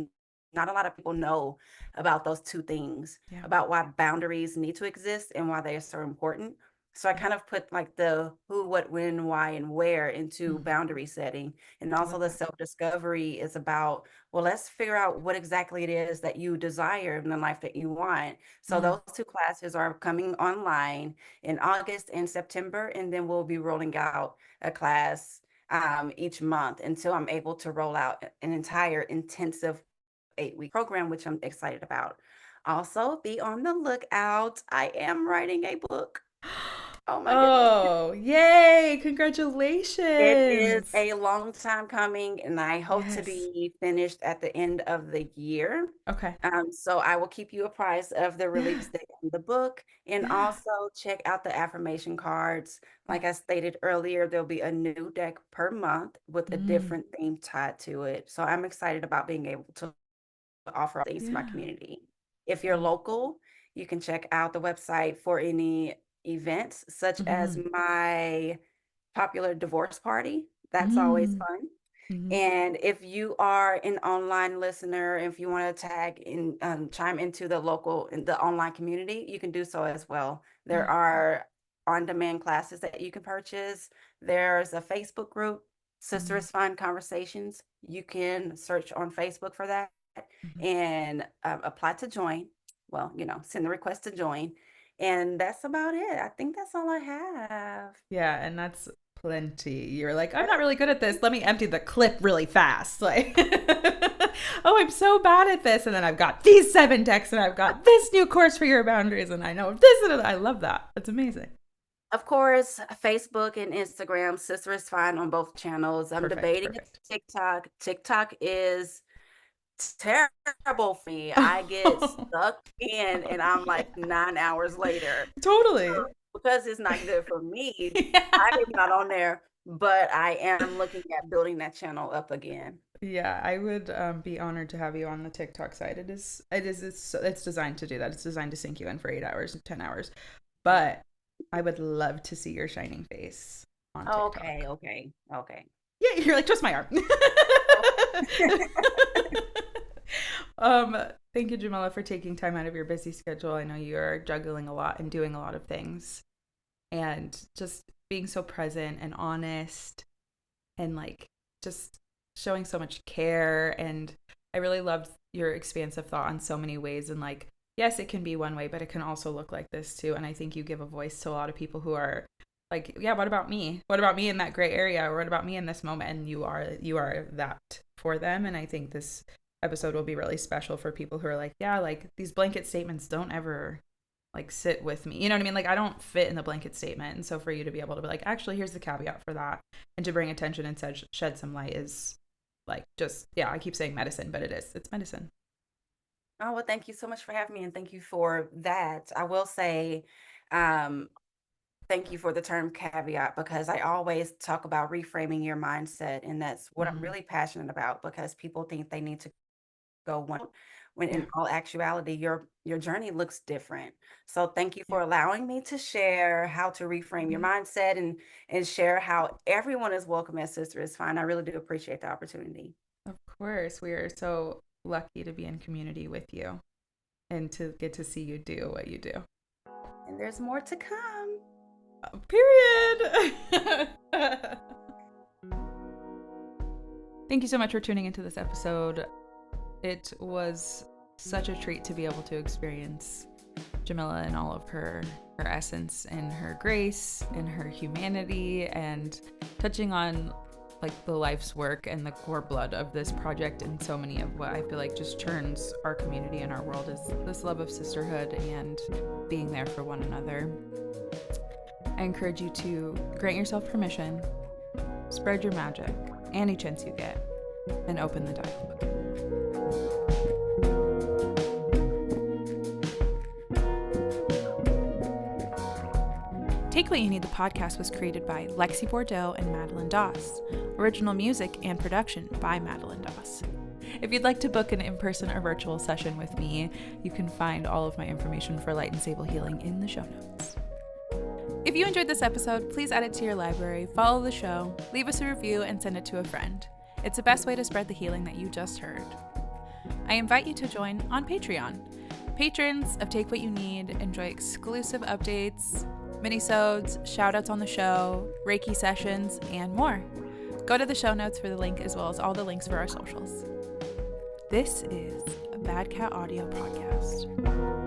not a lot of people know about those two things, Yeah. about why boundaries need to exist and why they are so important. So I Yeah. kind of put like the who, what, when, why, and where into Mm, boundary setting. And I also love the that. self-discovery is about, well, let's figure out what exactly it is that you desire in the life that you want. So Mm, those two classes are coming online in August and September, and then we'll be rolling out a class each month until I'm able to roll out an entire intensive 8-week program, which I'm excited about. Also, be on the lookout. I am writing a book. Oh my goodness. Oh, yay! It is Congratulations. a long time coming, and I hope to Yes. be finished at the end of the year. Okay. So I will keep you apprised of the Yeah. release date of the book, and Yeah. also check out the affirmation cards. Mm, Like I stated earlier, there'll be a new deck per month with a mm, different theme tied to it. So I'm excited about being able to offer things to my yeah. community. If you're Mm, local, you can check out the website for any events, such as mhm, my popular divorce party. That's always mm, fun. mhm, And if you are an online listener, if you want to tag in, chime into the local, in the online community, you can do so as well. There mm, are on-demand classes that you can purchase. There's a Facebook group, Sister mhm, is Fine Conversations. You can search on Facebook for that mhm. and apply to join. Well, send the request to join. And that's about it. I think that's all I have. Yeah, and that's plenty. You're like, I'm not really good at this. Let me empty the clip really fast. Like, oh, I'm so bad at this. And then I've got these 7 texts and I've got this new course for your boundaries. And I know this and I love that. It's amazing. Of course, Facebook and Instagram, Sister is Fine on both channels. I'm Perfect. debating Perfect. TikTok. TikTok is terrible for me. I get stuck in and I'm like 9 hours later. Totally. So because it's not good for me, I Yeah. am not on there, but I am looking at building that channel up again. Yeah, I would be honored to have you on the TikTok side. It's designed to do that. It's designed to sink you in for 8 hours, 10 hours. But I would love to see your shining face on Okay, TikTok. okay, okay. Yeah, you're like, twist my arm. Oh. um, Thank you, Jamila, for taking time out of your busy schedule. I know you're juggling a lot and doing a lot of things, and just being so present and honest and like just showing so much care. And I really loved your expansive thought on so many ways. And like, yes, it can be one way, but it can also look like this too. And I think you give a voice to a lot of people who are like, yeah, what about me? What about me in that gray area? Or what about me in this moment? And you are that for them. And I think this episode will be really special for people who are like, yeah, like these blanket statements don't ever like sit with me. You know what I mean? Like I don't fit in the blanket statement. And so for you to be able to be like, actually, here's the caveat for that, and to bring attention and shed some light is like just yeah. I keep saying medicine, but it's medicine. Oh, well, thank you so much for having me, and thank you for that. I will say, um, Thank you for the term caveat, because I always talk about reframing your mindset, and that's what I'm Mhm. really passionate about, because people think they need to go one when Yeah. in all actuality your journey looks different. So thank you Yeah. for allowing me to share how to reframe your Mhm. mindset, and share how everyone is welcome at Sister is Fine. I really do appreciate the opportunity. Of course, we are so lucky to be in community with you and to get to see you do what you do. And there's more to come. Period. Thank you so much for tuning into this episode. It was such a treat to be able to experience Jamiliah in all of her essence and her grace and her humanity, and touching on like the life's work and the core blood of this project, and so many of what I feel like just turns our community and our world is this love of sisterhood and being there for one another. I encourage you to grant yourself permission, spread your magic any chance you get, and open the dialogue. Take What You Need, the podcast was created by Lexi Bordeaux and Madeline Doss. Original music and production by Madeline Doss. If you'd like to book an in-person or virtual session with me, you can find all of my information for Light and Sable Healing in the show notes. If you enjoyed this episode, please add it to your library, follow the show, leave us a review, and send it to a friend. It's the best way to spread the healing that you just heard. I invite you to join on Patreon. Patrons of Take What You Need enjoy exclusive updates, minisodes, shoutouts on the show, Reiki sessions, and more. Go to the show notes for the link, as well as all the links for our socials. This is a Bad Cat Audio podcast.